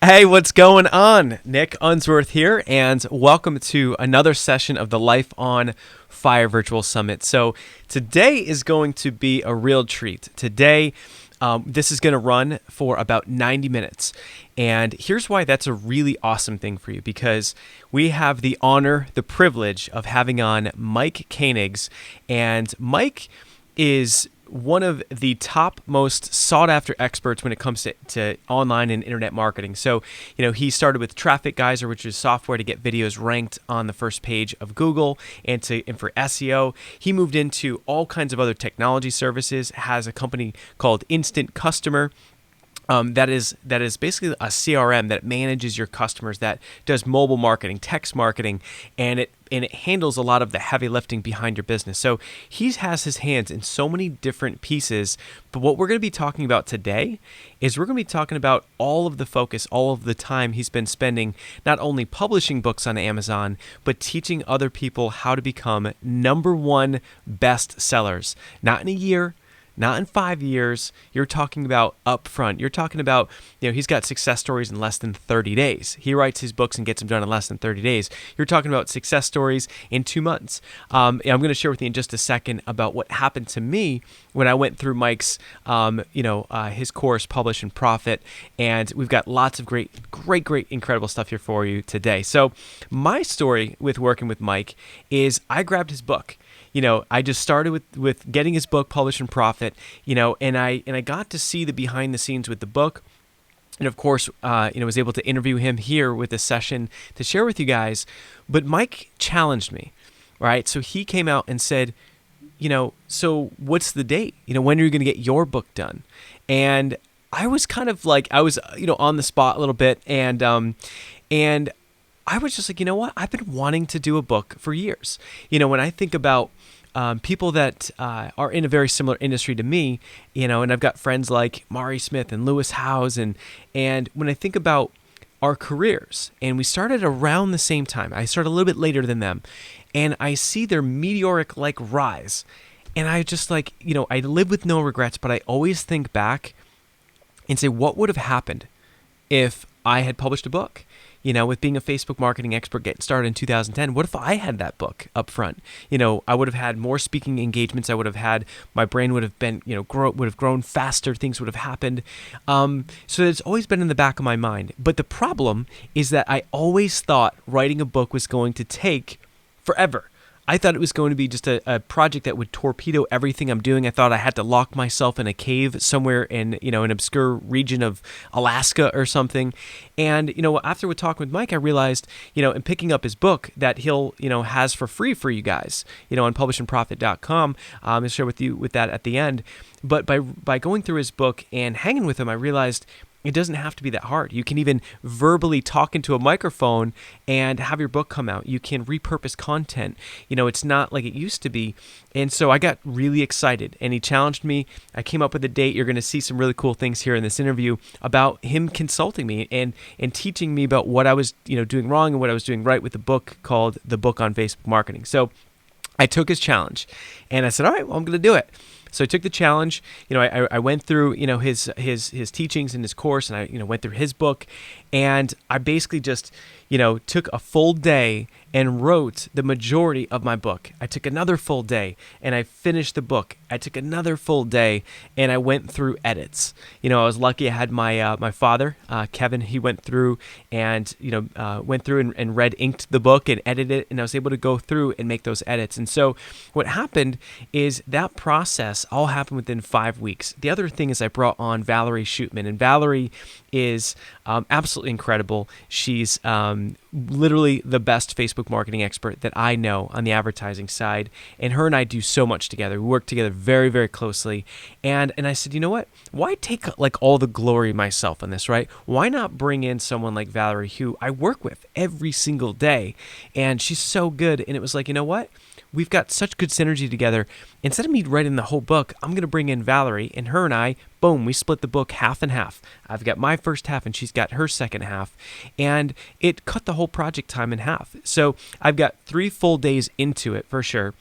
Hey, what's going on? Nick Unsworth here, and welcome to another session of the Life on Fire Virtual Summit. So today is going to be a real treat. Today, this is going to run for about 90 minutes. And here's why that's a really awesome thing for you, because we have the honor, the privilege of having on Mike Koenigs. And Mike is one of the top most sought after experts when it comes to online and internet marketing. So, he started with Traffic Geyser, which is software to get videos ranked on the first page of Google and for SEO. He moved into all kinds of other technology services, has a company called Instant Customer. That is basically a CRM that manages your customers, that does mobile marketing, text marketing, and it handles a lot of the heavy lifting behind your business. So he has his hands in so many different pieces. But what we're going to be talking about today is we're going to be talking about all of the focus, all of the time he's been spending not only publishing books on Amazon, but teaching other people how to become #1 best sellers. Not in a year, not in 5 years. You're talking about upfront. You're talking about, he's got success stories in less than 30 days. He writes his books and gets them done in less than 30 days. You're talking about success stories in 2 months. I'm going to share with you in just a second about what happened to me when I went through Mike's, his course, Publish and Profit. And we've got lots of great, incredible stuff here for you today. So my story with working with Mike is I grabbed his book. I just started with getting his book, Publish and Profit, and I got to see the behind the scenes with the book. And of course, was able to interview him here with a session to share with you guys. But Mike challenged me, right? So he came out and said, so what's the date? When are you going to get your book done? And I was kind of like, on the spot a little bit. And I was just like, you know what? I've been wanting to do a book for years. When I think about people that are in a very similar industry to me, and I've got friends like Mari Smith and Lewis Howes, and when I think about our careers, and we started around the same time. I started a little bit later than them, and I see their meteoric rise, and I just I live with no regrets, but I always think back and say, what would have happened if I had published a book? With being a Facebook marketing expert getting started in 2010, what if I had that book up front? I would have had more speaking engagements. I would have had, my brain would have been, would have grown faster. Things would have happened. So it's always been in the back of my mind. But the problem is that I always thought writing a book was going to take forever. I thought it was going to be just a project that would torpedo everything I'm doing. I thought I had to lock myself in a cave somewhere in, an obscure region of Alaska or something. And, after we talked with Mike, I realized, in picking up his book that he'll, has for free for you guys, on publishandprofit.com. I'll share with you with that at the end. But by going through his book and hanging with him, I realized it doesn't have to be that hard. You can even verbally talk into a microphone and have your book come out. You can repurpose content. It's not like it used to be. And so I got really excited, and he challenged me. I came up with a date. You're going to see some really cool things here in this interview about him consulting me and teaching me about what I was doing wrong and what I was doing right with the book called The Book on Facebook Marketing. So I took his challenge, and I said, all right, well, I'm going to do it. So I took the challenge. I went through his teachings in his course, and I went through his book, and I basically just took a full day and wrote the majority of my book. I took another full day and I finished the book. I took another full day and I went through edits. I was lucky. I had my father, Kevin. He went through and and red inked the book and edited it, and I was able to go through and make those edits. And so what happened is that process all happened within 5 weeks. The other thing is I brought on Valerie Shootman, and Valerie is absolutely incredible. She's literally the best Facebook marketing expert that I know on the advertising side, and her and I do so much together. We work together very, very closely, and I said, you know what? Why take all the glory myself on this, right? Why not bring in someone like Valerie, who I work with every single day, and she's so good? And it was like, you know what? We've got such good synergy together. Instead of me writing the whole book, I'm going to bring in Valerie, and her and I, boom, we split the book half and half. I've got my first half, and she's got her second half, and it cut the whole project time in half. So I've got 3 full days into it for sure.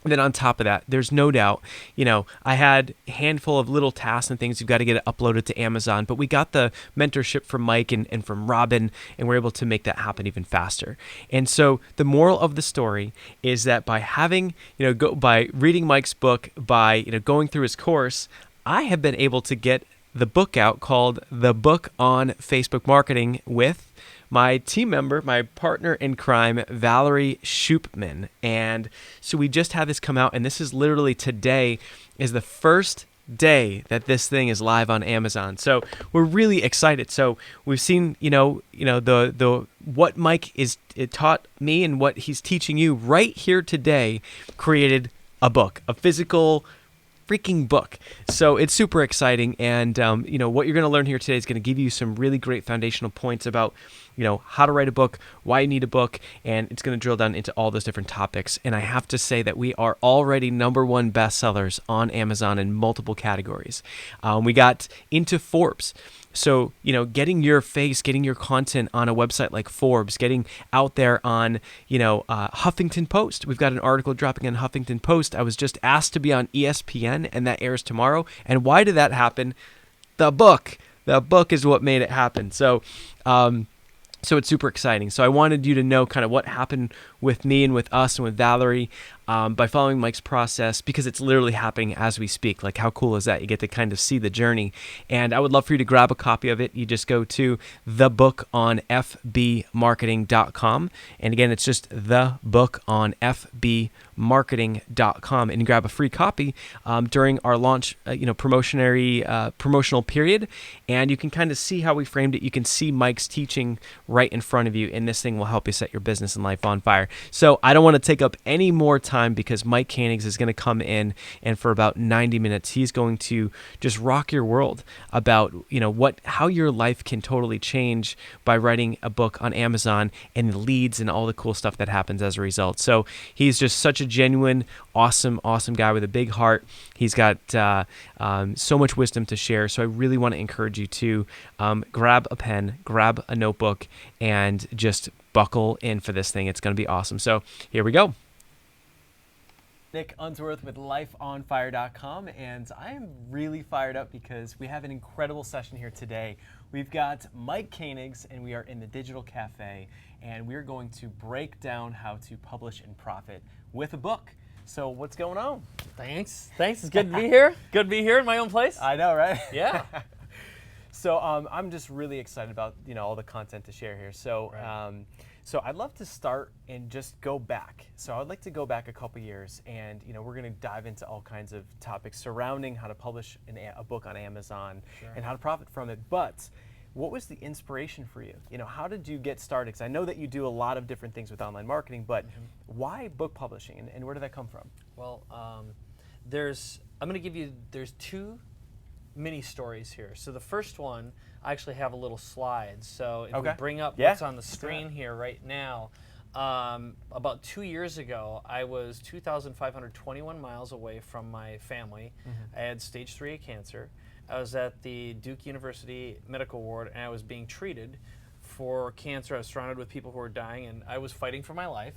And then on top of that, there's no doubt, I had a handful of little tasks and things. You've got to get it uploaded to Amazon, but we got the mentorship from Mike and from Robin, and we're able to make that happen even faster. And so the moral of the story is that by having, by reading Mike's book, by, going through his course, I have been able to get the book out called The Book on Facebook Marketing with my team member, my partner in crime, Valerie Shupman. And so we just had this come out, and this is literally today is the first day that this thing is live on Amazon. So we're really excited. So we've seen, the what Mike it taught me and what he's teaching you right here today created a book, a physical freaking book. So it's super exciting. And, what you're going to learn here today is going to give you some really great foundational points about, how to write a book, why you need a book, and it's going to drill down into all those different topics. And I have to say that we are already #1 bestsellers on Amazon in multiple categories. We got into Forbes. So, getting your face, getting your content on a website like Forbes, getting out there on, Huffington Post. We've got an article dropping on Huffington Post. I was just asked to be on ESPN, and that airs tomorrow. And why did that happen? The book. The book is what made it happen. So it's super exciting. So I wanted you to know kind of what happened with me and with us and with Valerie by following Mike's process, because it's literally happening as we speak. Like, how cool is that? You get to kind of see the journey. And I would love for you to grab a copy of it. You just go to thebookonfbmarketing.com. And again, it's just thebookonfbmarketing.com. And you grab a free copy during our launch, promotional period. And you can kind of see how we framed it. You can see Mike's teaching right in front of you, and this thing will help you set your business and life on fire. So I don't want to take up any more time, because Mike Koenigs is going to come in, and for about 90 minutes, he's going to just rock your world about, how your life can totally change by writing a book on Amazon, and the leads and all the cool stuff that happens as a result. So he's just such a genuine, awesome guy with a big heart. He's got so much wisdom to share. So I really want to encourage you to grab a pen, grab a notebook, and just buckle in for this thing. It's going to be awesome. So here we go. Nick Unsworth with lifeonfire.com, and I am really fired up because we have an incredible session here today. We've got Mike Koenigs, and we are in the Digital Cafe, and we're going to break down how to publish and profit with a book. So what's going on? Thanks. It's good to be here. Good to be here in my own place. I know, right? Yeah. So I'm just really excited about all the content to share here. So Right. So I'd love to start and just go back. So I'd like to go back a couple years, and we're going to dive into all kinds of topics surrounding how to publish a book on Amazon and how to profit from it. But what was the inspiration for you? How did you get started? Because I know that you do a lot of different things with online marketing, but why book publishing, and where did that come from? Well, there's two mini stories here. So the first one, I actually have a little slide. So if we bring up what's on the screen here right now, about 2 years ago, I was 2,521 miles away from my family. I had stage 3 cancer. I was at the Duke University medical ward, and I was being treated for cancer. I was surrounded with people who were dying, and I was fighting for my life.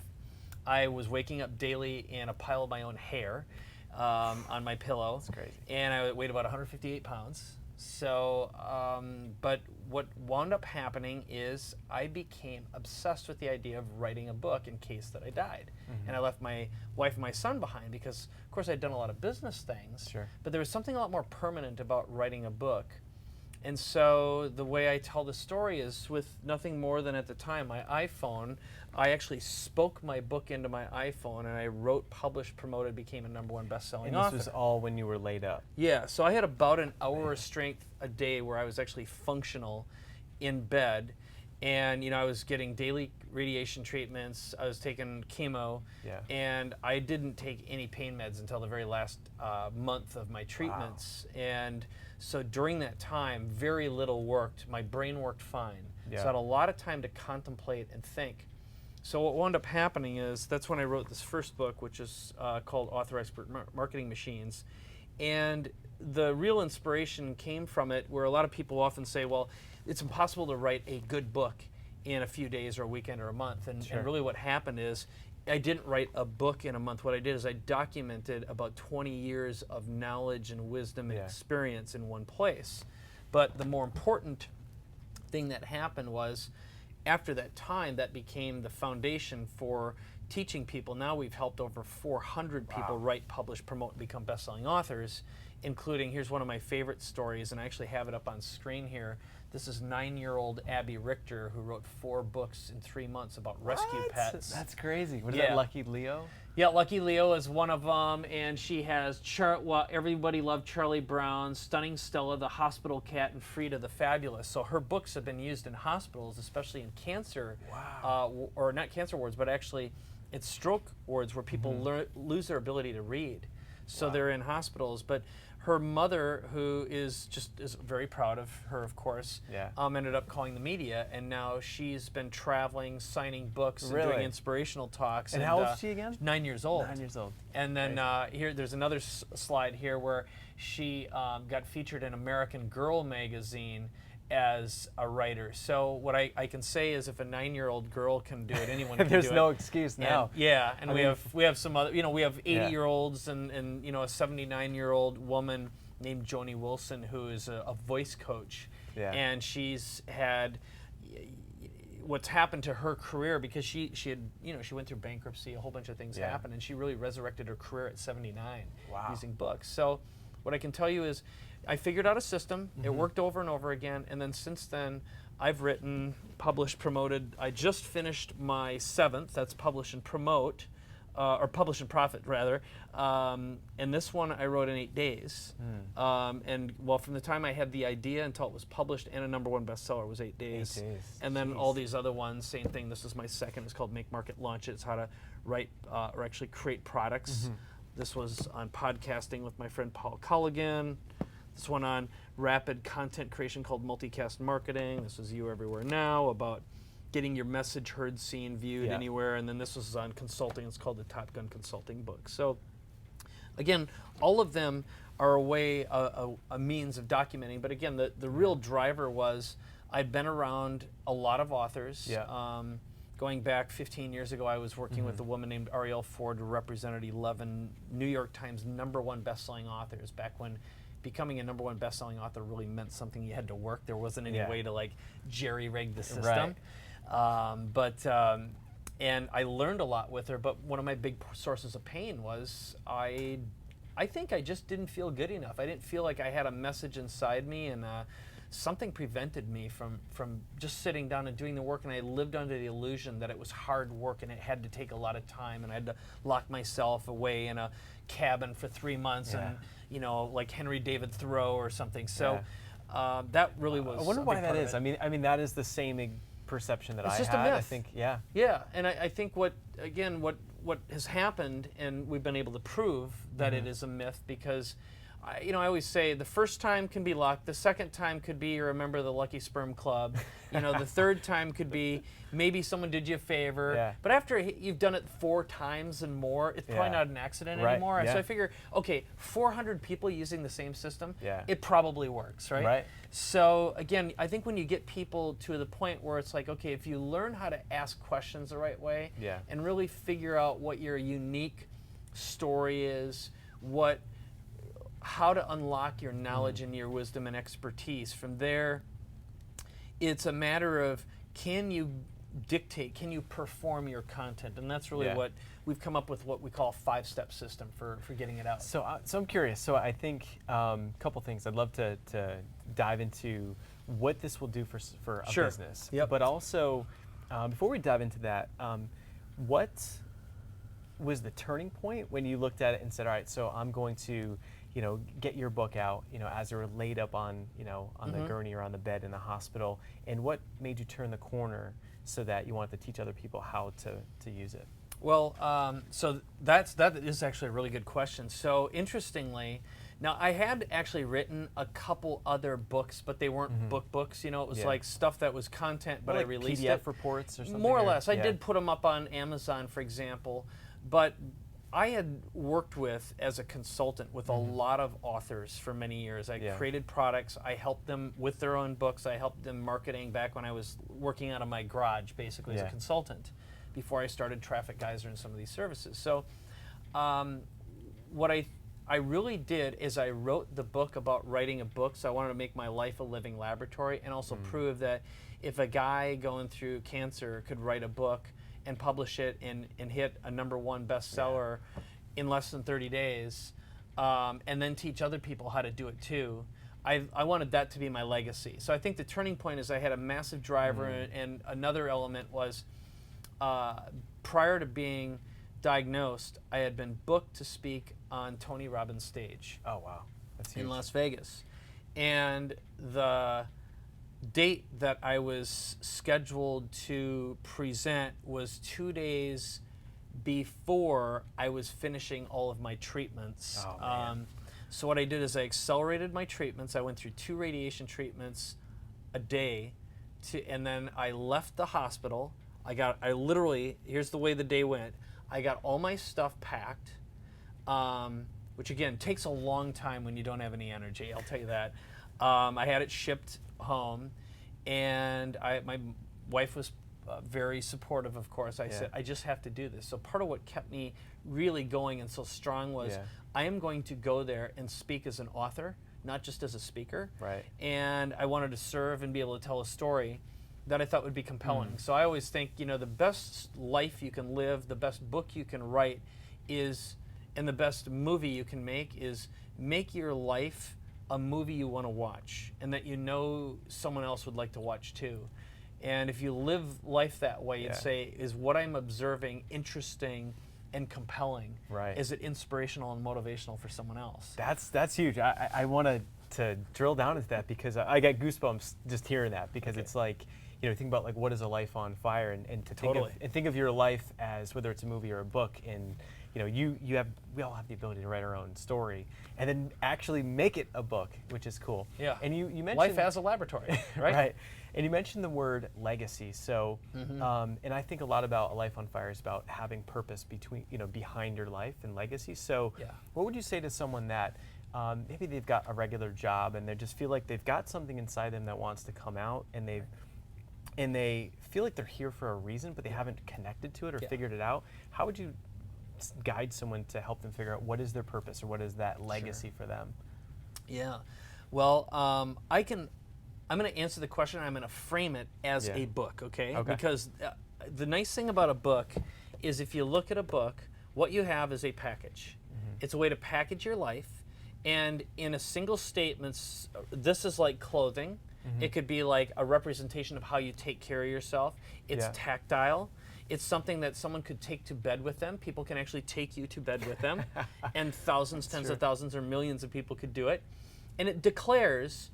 I was waking up daily in a pile of my own hair on my pillow. That's crazy. And I weighed about 158 pounds. So, but what wound up happening is I became obsessed with the idea of writing a book in case that I died. And I left my wife and my son behind because, of course, I'd done a lot of business things. Sure. But there was something a lot more permanent about writing a book. And so the way I tell the story is with nothing more than, at the time, my iPhone. I actually spoke my book into my iPhone, and I wrote, published, promoted, became a #1 best-selling author. And this was all when you were laid up? Yeah, so I had about an hour of strength a day where I was actually functional in bed. And I was getting daily radiation treatments. I was taking chemo, and I didn't take any pain meds until the very last month of my treatments. Wow. And so during that time, very little worked. My brain worked fine. So I had a lot of time to contemplate and think. So what wound up happening is that's when I wrote this first book, which is called Author Expert Marketing Machines. And the real inspiration came from it, where a lot of people often say, well, it's impossible to write a good book in a few days or a weekend or a month. And really what happened is I didn't write a book in a month. What I did is I documented about 20 years of knowledge and wisdom and experience in one place. But the more important thing that happened was, after that time, that became the foundation for teaching people. Now we've helped over 400 people write, publish, promote, and become best-selling authors, including, here's one of my favorite stories, and I actually have it up on screen here. This is 9-year-old Abby Richter, who wrote 4 books in 3 months about rescue pets. That's crazy. What is that, Lucky Leo? Yeah, Lucky Leo is one of them, and she has everybody loved Charlie Brown, Stunning Stella, the hospital cat, and Frida the Fabulous. So her books have been used in hospitals, especially in cancer, or not cancer wards, but actually it's stroke wards where people lose their ability to read. So they're in hospitals. But her mother, who is very proud of her, of course, ended up calling the media, and now she's been traveling, signing books, and doing inspirational talks. And how old is she again? 9 years old. 9 years old. And then here, there's another slide here where she got featured in American Girl magazine as a writer. So what I can say is, if a 9-year-old girl can do it, anyone can do it. There's no excuse now. And we have some other, we have 80-year-olds and a 79-year-old woman named Joni Wilson, who is a voice coach. And she's had what's happened to her career, because she had, she went through bankruptcy, a whole bunch of things happened, and she really resurrected her career at 79 using books. So what I can tell you is, I figured out a system. It worked over and over again, and then since then, I've written, published, promoted. I just finished my 7th. That's Publish and Promote, or Publish and Profit rather. And this one I wrote in 8 days. And from the time I had the idea until it was published and a #1 bestseller was 8 days. 8 days. And then all these other ones, same thing. This is my 2nd. It's called Make, Market, Launch It. It's how to write or actually create products. This was on podcasting with my friend Paul Culligan. This one on rapid content creation called Multicast Marketing. This is You Everywhere Now, about getting your message heard, seen, viewed anywhere. And then this was on consulting. It's called the Top Gun Consulting book. So again, all of them are a way, a means of documenting. But again, the real driver was, I'd been around a lot of authors. Going back 15 years ago, I was working with a woman named Arielle Ford, who represented 11 New York Times #1 best-selling authors, back when becoming a #1 best-selling author really meant something. You had to work. There wasn't any way to jerry-rig the system. And I learned a lot with her, but one of my big sources of pain was I think I just didn't feel good enough. I didn't feel like I had a message inside me, and something prevented me from just sitting down and doing the work, and I lived under the illusion that it was hard work and it had to take a lot of time, and I had to lock myself away in a cabin for 3 months and, like Henry David Thoreau or something. So that really was. I wonder why that is. I mean, that is the same perception that it's I just had. A myth. I think, and I think what has happened, and we've been able to prove that it is a myth, because I always say the first time can be luck, the second time could be you're a member of the Lucky Sperm Club, the third time could be maybe someone did you a favor, but after you've done it 4 times and more, it's probably not an accident anymore. So I figure, okay, 400 people using the same system, it probably works, right? So again, I think when you get people to the point where it's like, okay, if you learn how to ask questions the right way, and really figure out what your unique story is, how to unlock your knowledge and your wisdom and expertise. From there, it's a matter of, can you dictate, can you perform your content? And that's really what we've come up with, what we call a 5-step system for getting it out. So I'm curious. So I think a couple things. I'd love to dive into what this will do for a business. But also, before we dive into that, what was the turning point when you looked at it and said, all right, so I'm going to get your book out, as you're laid up on, on the gurney or on the bed in the hospital, and what made you turn the corner so that you wanted to teach other people how to use it? Well, so that is actually a really good question. So interestingly, now I had actually written a couple other books, but they weren't books. It was like stuff that was content, but like I released PDF it. reports or something? More or less. I did put them up on Amazon, for example, but I had worked as a consultant with a lot of authors for many years. I created products. I helped them with their own books. I helped them marketing back when I was working out of my garage, basically, as a consultant. before I started Traffic Geyser and some of these services. So what I really did is I wrote the book about writing a book, so I wanted to make my life a living laboratory and also prove that if a guy going through cancer could write a book and publish it and hit a #1 bestseller in less than 30 days, and then teach other people how to do it too, I wanted that to be my legacy. So I think the turning point is I had a massive driver, and another element was prior to being diagnosed, I had been booked to speak on Tony Robbins' stage. Oh, wow. That's huge. In Las Vegas. And the date that I was scheduled to present was 2 days before I was finishing all of my treatments. Oh, man. So what I did is I accelerated my treatments. I went through 2 radiation treatments a day, and then I left the hospital. I literally, here's the way the day went. I got all my stuff packed, which again takes a long time when you don't have any energy, I'll tell you that. I had it shipped home, and my wife was very supportive, of course. I said, I just have to do this. So part of what kept me really going and so strong was I am going to go there and speak as an author, not just as a speaker. Right. And I wanted to serve and be able to tell a story that I thought would be compelling. So I always think, the best life you can live, the best book you can write is, and the best movie you can make your life a movie you want to watch and that someone else would like to watch too. And if you live life that way, you'd say, is what I'm observing interesting and compelling? Right. Is it inspirational and motivational for someone else? That's huge. I wanted to drill down into that because I get goosebumps just hearing that, because it's like, think about like what is a life on fire, and to think of your life as whether it's a movie or a book, and we all have the ability to write our own story and then actually make it a book, which is cool. Yeah. And you mentioned life as a laboratory, right? Right. And you mentioned the word legacy. So, and I think a lot about a life on fire is about having purpose behind your life and legacy. So, what would you say to someone that maybe they've got a regular job and they just feel like they've got something inside them that wants to come out, and they feel like they're here for a reason, but they haven't connected to it or figured it out? How would you guide someone to help them figure out what is their purpose or what is that legacy for them? Yeah. Well, I'm going to answer the question, and I'm going to frame it as a book, okay? Because the nice thing about a book is if you look at a book, what you have is a package. It's a way to package your life, and in a single statement, this is like clothing. It could be like a representation of how you take care of yourself. It's tactile. It's something that someone could take to bed with them. People can actually take you to bed with them. And thousands, tens of thousands, or millions of people could do it. And it declares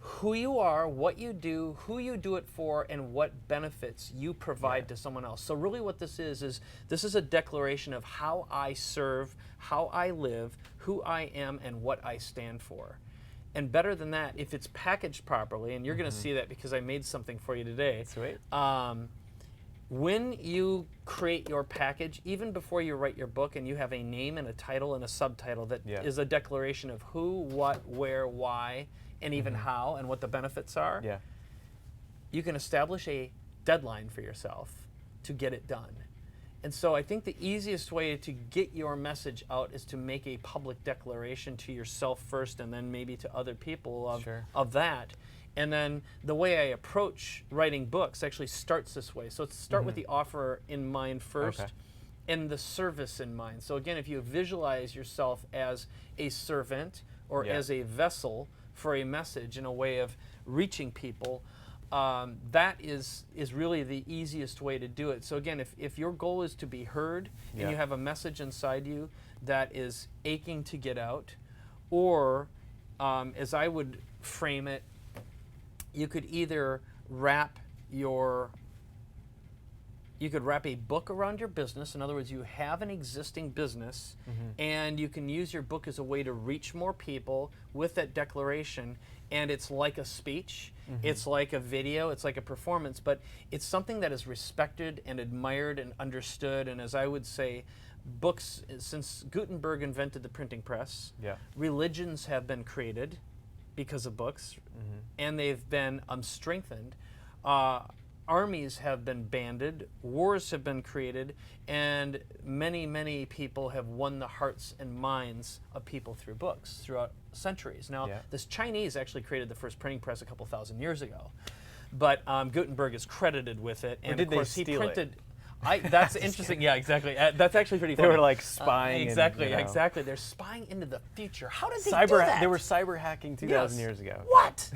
who you are, what you do, who you do it for, and what benefits you provide to someone else. So really what this is this is a declaration of how I serve, how I live, who I am, and what I stand for. And better than that, if it's packaged properly, and you're going to see that because I made something for you today. Sweet. When you create your package, even before you write your book, and you have a name and a title and a subtitle that is a declaration of who, what, where, why, and even how, and what the benefits are, you can establish a deadline for yourself to get it done. And so I think the easiest way to get your message out is to make a public declaration to yourself first, and then maybe to other people of that. And then the way I approach writing books actually starts this way. So it's start with the offer in mind first, and the service in mind. So again, if you visualize yourself as a servant or as a vessel for a message and a way of reaching people, that is really the easiest way to do it. So again, if your goal is to be heard and you have a message inside you that is aching to get out, or as I would frame it, you could either wrap a book around your business. In other words, you have an existing business, and you can use your book as a way to reach more people with that declaration. And it's like a speech, it's like a video, it's like a performance, but it's something that is respected and admired and understood. And as I would say, books, since Gutenberg invented the printing press, religions have been created because of books, and they've been strengthened. armies have been banded, wars have been created, and many, many people have won the hearts and minds of people through books throughout centuries. Now, this Chinese actually created the first printing press a couple thousand years ago, but Gutenberg is credited with it. And did of course, they steal he printed. it? That's interesting. Yeah, exactly. That's actually pretty funny. They were like spying. Exactly, and, exactly. They're spying into the future. How did they do that? They were cyber hacking 2,000 years ago. What?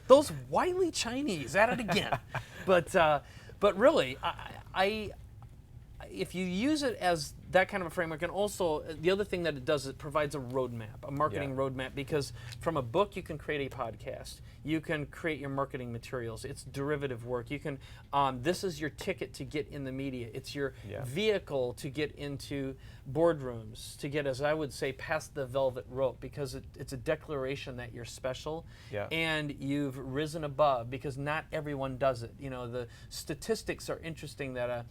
Those wily Chinese at it again. But really, if you use it as that kind of a framework, and also the other thing that it does, it provides a roadmap, a marketing roadmap, because from a book you can create a podcast, you can create your marketing materials, it's derivative work, you can, this is your ticket to get in the media, it's your vehicle to get into boardrooms, to get, as I would say, past the velvet rope, because it's a declaration that you're special and you've risen above, because not everyone does it. You know, the statistics are interesting that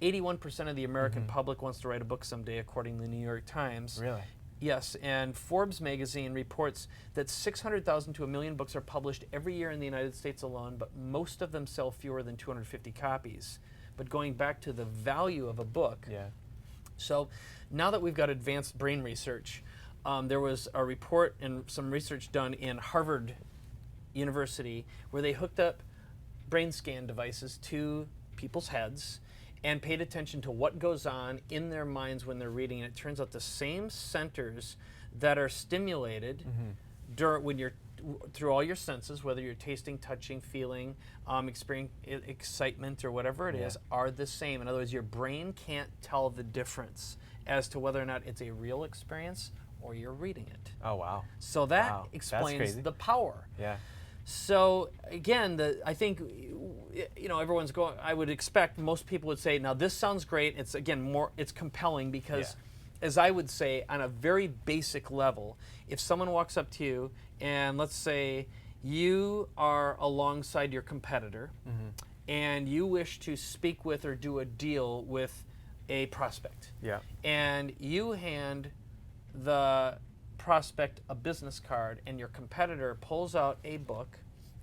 81% of the American public wants to write a book someday, according to the New York Times. Really? Yes, and Forbes magazine reports that 600,000 to 1 million books are published every year in the United States alone, but most of them sell fewer than 250 copies. But going back to the value of a book, so now that we've got advanced brain research, there was a report and some research done in Harvard University where they hooked up brain scan devices to people's heads and paid attention to what goes on in their minds when they're reading. And it turns out the same centers that are stimulated when you're through all your senses, whether you're tasting, touching, feeling, experiencing excitement or whatever it is, are the same. In other words, your brain can't tell the difference as to whether or not it's a real experience or you're reading it. Oh, wow. So that explains the power. Yeah. So again, I think, you know, everyone's going. I would expect most people would say, now this sounds great. It's again it's compelling because, as I would say, on a very basic level, if someone walks up to you and let's say you are alongside your competitor, and you wish to speak with or do a deal with a prospect, and you hand the prospect a business card and your competitor pulls out a book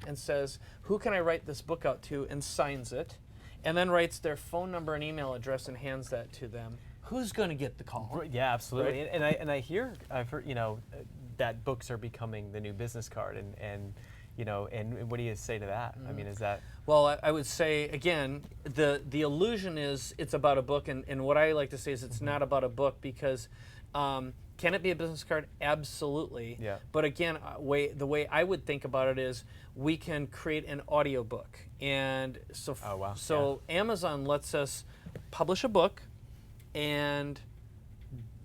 and says, who can I write this book out to, and signs it, and then writes their phone number and email address and hands that to them, who's going to get the call? Yeah, absolutely. Right? And I've heard, you know, that books are becoming the new business card, and you know, and what do you say to that? I mean, is that? Well, I would say, again, the illusion is it's about a book, and what I like to say is it's not about a book, because can it be a business card? Absolutely. Yeah. But again, the way I would think about it is we can create an audiobook. And so Amazon lets us publish a book and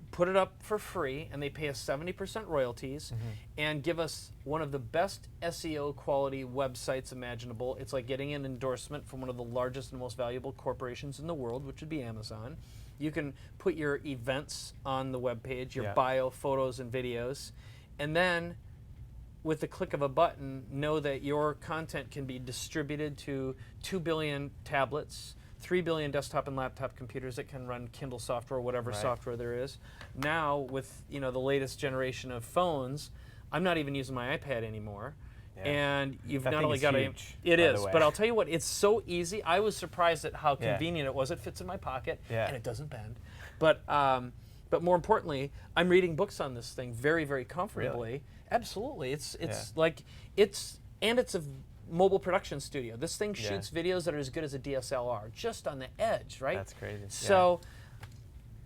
put it up for free, and they pay us 70% royalties and give us one of the best SEO quality websites imaginable. It's like getting an endorsement from one of the largest and most valuable corporations in the world, which would be Amazon. You can put your events on the webpage, your bio, photos, and videos, and then with the click of a button, know that your content can be distributed to 2 billion tablets, 3 billion desktop and laptop computers that can run Kindle software or whatever software there is. Now, with the latest generation of phones, I'm not even using my iPad anymore. Yeah. And you've that not thing only is got huge, it is, but I'll tell you what, it's so easy. I was surprised at how convenient it was. It fits in my pocket, and it doesn't bend. But more importantly, I'm reading books on this thing very, very comfortably. Really? Absolutely, it's a mobile production studio. This thing shoots videos that are as good as a DSLR, just on the edge, right? That's crazy. So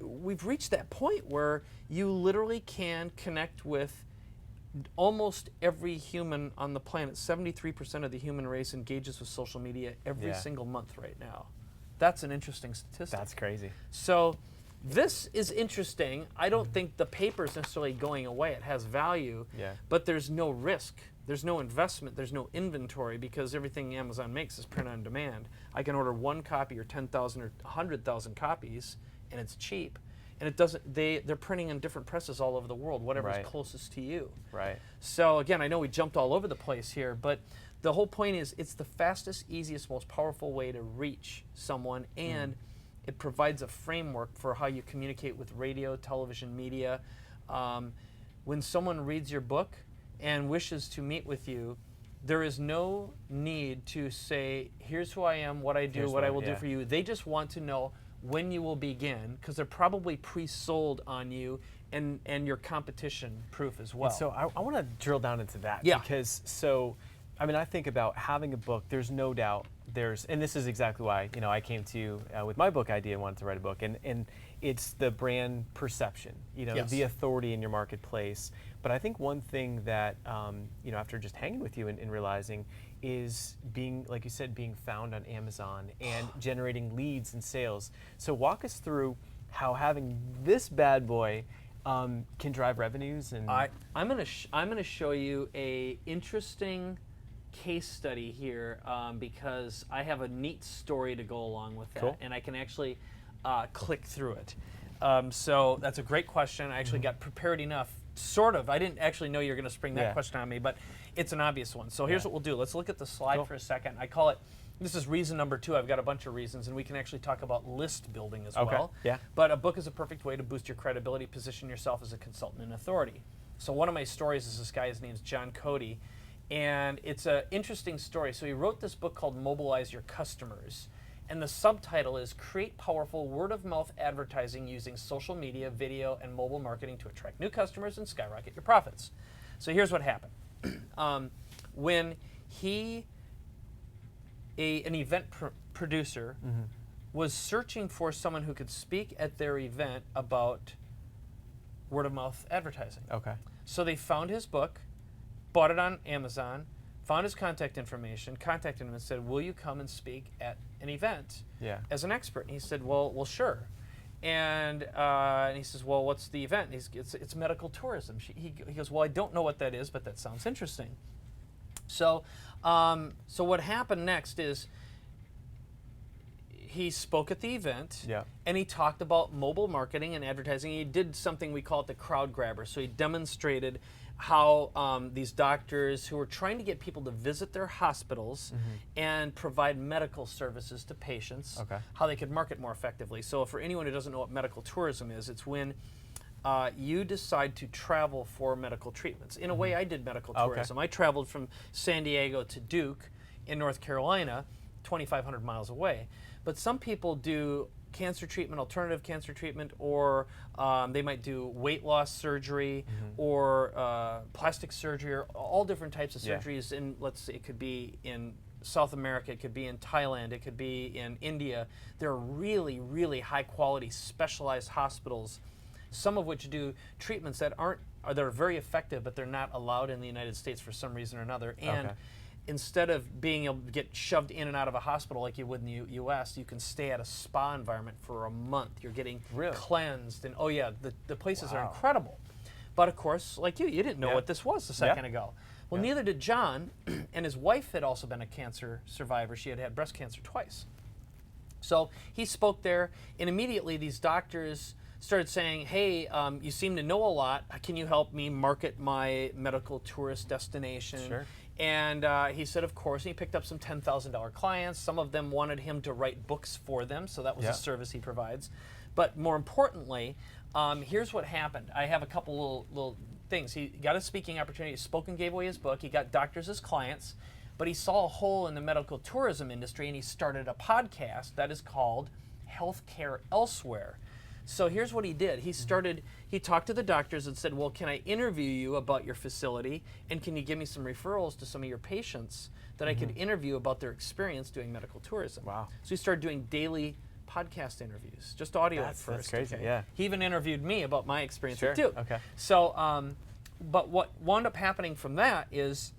we've reached that point where you literally can connect with almost every human on the planet. 73% of the human race engages with social media every single month right now. That's an interesting statistic. That's crazy. So this is interesting. I don't think the paper is necessarily going away. It has value, but there's no risk. There's no investment. There's no inventory, because everything Amazon makes is print on demand. I can order one copy or 10,000 or 100,000 copies, and it's cheap. And it doesn't. They're printing in different presses all over the world, whatever's closest to you. Right. So again, I know we jumped all over the place here, but the whole point is it's the fastest, easiest, most powerful way to reach someone, and it provides a framework for how you communicate with radio, television, media. When someone reads your book and wishes to meet with you, there is no need to say, here's who I am, what I do, Here's what I what- will do yeah. for you. They just want to know when you will begin, because they're probably pre-sold on you and your competition proof as well. And so I want to drill down into that. Yeah. Because I think about having a book. There's no doubt and this is exactly why I came to you with my book idea and wanted to write a book. And it's the brand perception, Yes. the authority in your marketplace. But I think one thing that after just hanging with you and realizing is being, like you said, being found on Amazon and generating leads and sales. So walk us through how having this bad boy can drive revenues. And I'm gonna show you a interesting case study here because I have a neat story to go along with that, Cool. and I can actually click through it. So that's a great question. I actually got prepared enough, sort of. I didn't actually know you were going to spring that Yeah. question on me, but it's an obvious one. So here's Yeah. what we'll do. Let's look at the slide Cool. for a second. I call it, this is reason number 2. I've got a bunch of reasons, and we can actually talk about list building as Okay. well. Yeah. But a book is a perfect way to boost your credibility, position yourself as a consultant and authority. So one of my stories is this guy, his name's John Cody, and it's an interesting story. So he wrote this book called Mobilize Your Customers, and the subtitle is Create Powerful Word-of-Mouth Advertising Using Social Media, Video, and Mobile Marketing to Attract New Customers and Skyrocket Your Profits. So here's what happened. When an event producer was searching for someone who could speak at their event about word-of-mouth advertising. Okay. So they found his book, bought it on Amazon, found his contact information, contacted him and said, will you come and speak at an event Yeah. as an expert? And he said, well, sure. And he says, well, what's the event? And it's medical tourism. He goes, well, I don't know what that is, but that sounds interesting. So what happened next is he spoke at the event, Yeah. and he talked about mobile marketing and advertising. He did something we call it the crowd grabber. So he demonstrated how these doctors who were trying to get people to visit their hospitals and provide medical services to patients, Okay. how they could market more effectively. So for anyone who doesn't know what medical tourism is, it's when you decide to travel for medical treatments. In a way, I did medical Okay. tourism. I traveled from San Diego to Duke in North Carolina, 2,500 miles away. But some people do cancer treatment, alternative cancer treatment, or they might do weight loss surgery or plastic surgery, or all different types of Yeah. surgeries. And let's say it could be in South America, it could be in Thailand, it could be in India. There are really, really high quality specialized hospitals, some of which do treatments that are very effective, but they're not allowed in the United States for some reason or another. And Okay. instead of being able to get shoved in and out of a hospital like you would in the U.S., you can stay at a spa environment for a month. You're getting Really? cleansed, and the places are Wow. incredible. But of course, like you didn't know Yeah. what this was a second ago. Well, Yeah. neither did John, and his wife had also been a cancer survivor. She had had breast cancer twice. So he spoke there, and immediately these doctors started saying, hey, you seem to know a lot. Can you help me market my medical tourist destination? Sure. And he said, of course. And he picked up some $10,000 clients. Some of them wanted him to write books for them, so that was Yeah. a service he provides. But more importantly, here's what happened. I have a couple little things. He got a speaking opportunity. He spoke and gave away his book. He got doctors as clients. But he saw a hole in the medical tourism industry, and he started a podcast that is called Healthcare Elsewhere. So here's what he did. He talked to the doctors and said, well, can I interview you about your facility, and can you give me some referrals to some of your patients that I could interview about their experience doing medical tourism? Wow. So he started doing daily podcast interviews, just audio That's at first. crazy, yeah. He even interviewed me about my experience Sure, at Duke. okay. So, but what wound up happening from that is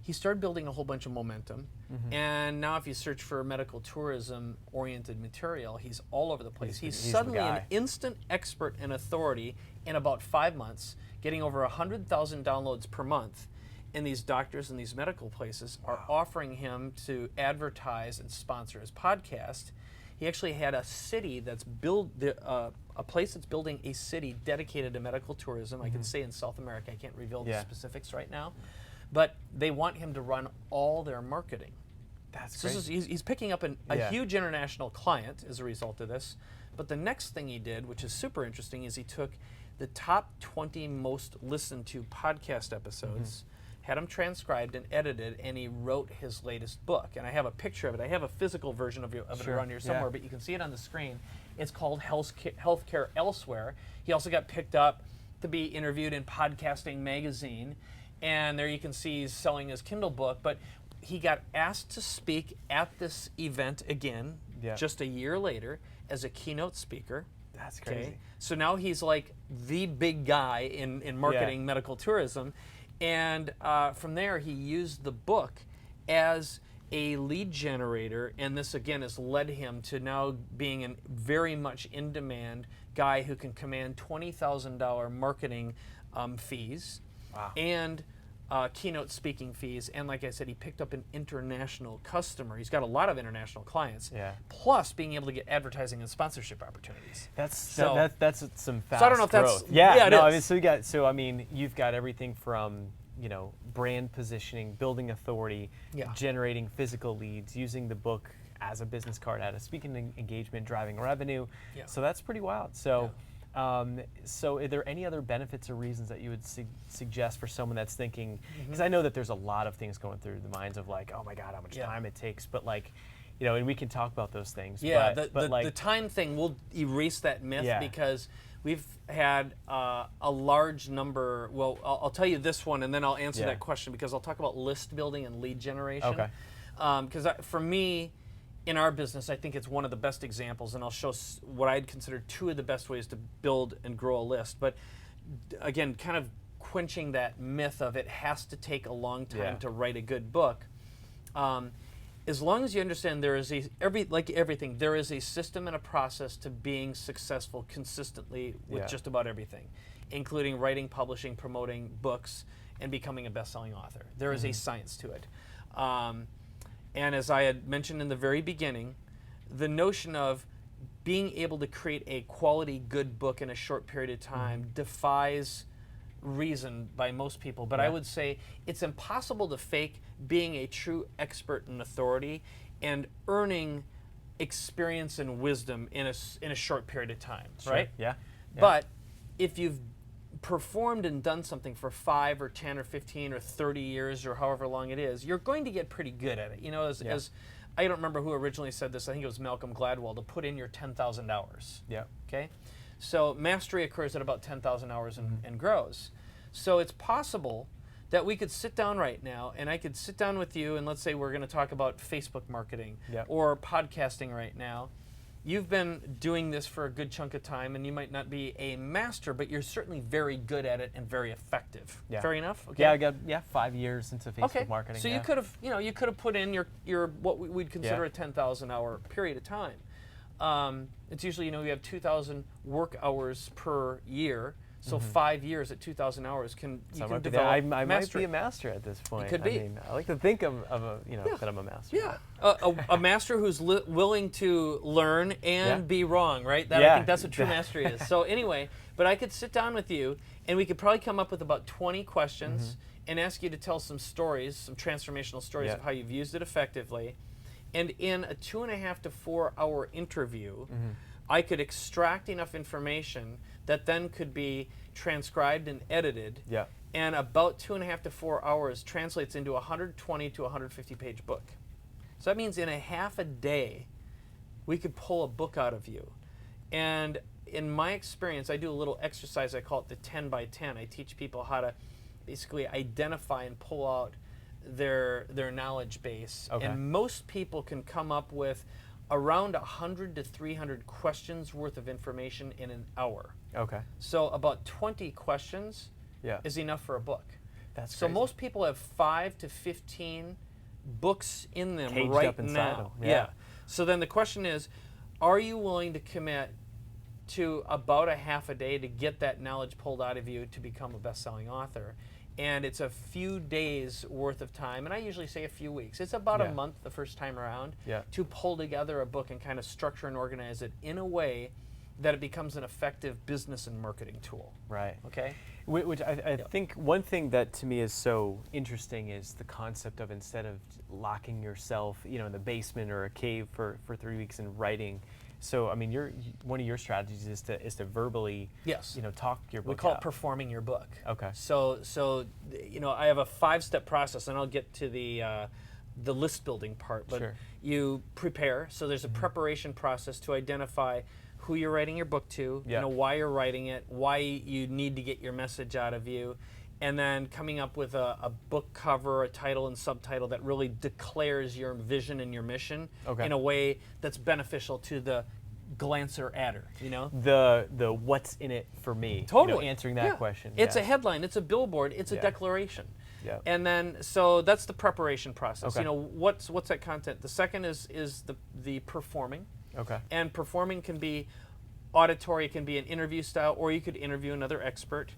he started building a whole bunch of momentum. And now if you search for medical tourism oriented material, he's all over the place. He's the suddenly guy. an instant expert and authority in about 5 months, getting over 100,000 downloads per month. And these doctors and these medical places are offering him to advertise and sponsor his podcast. He actually had a city that's a place that's building a city dedicated to medical tourism. I can say in South America. I can't reveal the Yeah. specifics right now. But they want him to run all their marketing. That's So crazy. he's picking up a Yeah. huge international client as a result of this. But the next thing he did, which is super interesting, is he took the top 20 most listened to podcast episodes, had them transcribed and edited, and he wrote his latest book. And I have a picture of it. I have a physical version of it around here somewhere, but you can see it on the screen. It's called Healthcare Elsewhere. He also got picked up to be interviewed in Podcasting Magazine, and there you can see he's selling his Kindle book. But he got asked to speak at this event again, just a year later, as a keynote speaker. That's crazy. Okay? So now he's like the big guy in marketing medical tourism. And from there, he used the book as a lead generator, and this again has led him to now being a very much in demand guy who can command $20,000 marketing fees and keynote speaking fees. And like I said, he picked up an international customer. He's got a lot of international clients. Plus being able to get advertising and sponsorship opportunities. That's some fast so I don't know if growth. That's I mean, you've got everything from brand positioning, building authority, generating physical leads, using the book as a business card, at a speaking engagement, driving revenue. So that's pretty wild. So. So are there any other benefits or reasons that you would suggest for someone that's thinking, because I know that there's a lot of things going through the minds of like, oh my God, how much time it takes, but like, and we can talk about those things. Yeah, but the time thing, we'll erase that myth because we've had a large number, well, I'll tell you this one and then I'll answer that question, because I'll talk about list building and lead generation. Okay. Because for me, in our business, I think it's one of the best examples, and I'll show what I'd consider two of the best ways to build and grow a list. But again, kind of quenching that myth of it has to take a long time to write a good book. As long as you understand there is like everything, there is a system and a process to being successful consistently with just about everything, including writing, publishing, promoting books, and becoming a best-selling author. There is a science to it. And as I had mentioned in the very beginning, the notion of being able to create a quality good book in a short period of time defies reason by most people. But I would say it's impossible to fake being a true expert and authority and earning experience and wisdom in a short period of time, right? Yeah. But if you've performed and done something for 5 or 10 or 15 or 30 years or however long it is, you're going to get pretty good at it. As I don't remember who originally said this, I think it was Malcolm Gladwell, to put in your 10,000 hours. Okay? So mastery occurs at about 10,000 hours and grows. So it's possible that we could sit down right now and I could sit down with you and let's say we're going to talk about Facebook marketing or podcasting right now. You've been doing this for a good chunk of time, and you might not be a master, but you're certainly very good at it and very effective. Fair enough? Okay. Yeah, I got 5 years into Facebook marketing. So you could have put in your what we'd consider a 10,000 hour period of time. It's usually we have 2,000 work hours per year. So 5 years at 2,000 hours can develop I might mastery. be a master at this point. It could be. I mean, I like to think of that I'm a master. Yeah, a master who's willing to learn and be wrong, right? I think that's what true mastery is. So anyway, but I could sit down with you and we could probably come up with about 20 questions and ask you to tell some stories, some transformational stories of how you've used it effectively. And in a 2.5 to 4 hour interview, I could extract enough information that then could be transcribed and edited. And about 2.5 to 4 hours translates into a 120 to 150 page book. So that means in a half a day, we could pull a book out of you. And in my experience, I do a little exercise, I call it the 10 by 10. I teach people how to basically identify and pull out their knowledge base. And most people can come up with around 100 to 300 questions worth of information in an hour. So about 20 questions is enough for a book. That's so crazy. Most people have 5 to 15 books in them Caged right up inside now. them. So then the question is, are you willing to commit to about a half a day to get that knowledge pulled out of you to become a best-selling author? And it's a few days worth of time, and I usually say a few weeks. It's about a month the first time around to pull together a book and kind of structure and organize it in a way that it becomes an effective business and marketing tool. Right. Okay? Which I think one thing that to me is so interesting is the concept of, instead of locking yourself in the basement or a cave for 3 weeks and writing, So I mean, one of your strategies is to verbally, Yes. talk your book. We call out. it performing your book. Okay. So I have a 5-step process, and I'll get to the list building part. But Sure. you prepare. So there's a preparation process to identify who you're writing your book to, Yeah. why you're writing it, why you need to get your message out of you, and then coming up with a book cover, a title and subtitle that really declares your vision and your mission in a way that's beneficial to the glancer adder, The what's in it for me. Totally. Answering that question. It's a headline, it's a billboard, it's a declaration. Yeah. And then, so that's the preparation process. Okay. What's that content? The second is the performing. Okay. And performing can be auditory, it can be an interview style, or you could interview another expert.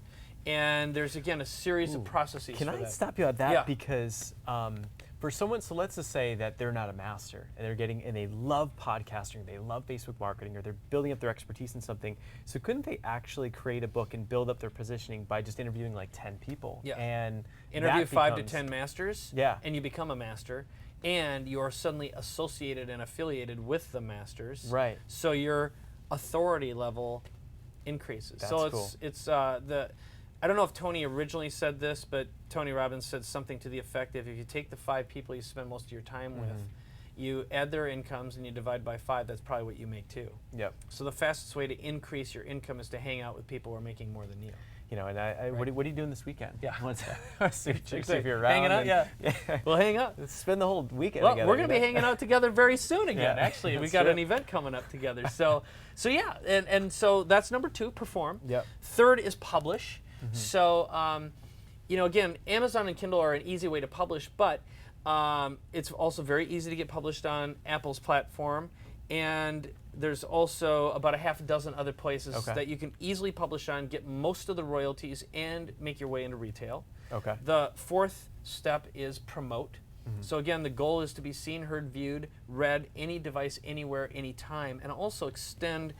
And there's, again, a series of processes Can for I that. stop you at that? Yeah. Because for someone, so let's just say that they're not a master and they love podcasting, they love Facebook marketing, or they're building up their expertise in something. So couldn't they actually create a book and build up their positioning by just interviewing like 10 people? Yeah. And Interview that 5 to becomes- 10 masters, Yeah. and you become a master, and you're suddenly associated and affiliated with the masters. Right. So your authority level increases. That's so cool. it's I don't know if Tony originally said this, but Tony Robbins said something to the effect of, if you take the 5 people you spend most of your time with, you add their incomes and you divide by 5, that's probably what you make too. Yep. So the fastest way to increase your income is to hang out with people who are making more than you. And what are you doing this weekend? Yeah. see if you're around. Hanging out, and- yeah. We'll hang out. Spend the whole weekend Well, together. we're going to be hanging out together very soon again, Yeah, actually. We that's got true. an event coming up together. So yeah, and so that's number 2, perform. Yep. Third is publish. So, again, Amazon and Kindle are an easy way to publish, but it's also very easy to get published on Apple's platform. And there's also about a half a dozen other places that you can easily publish on, get most of the royalties, and make your way into retail. Okay. The 4th step is promote. So again, the goal is to be seen, heard, viewed, read, any device, anywhere, anytime, and also extend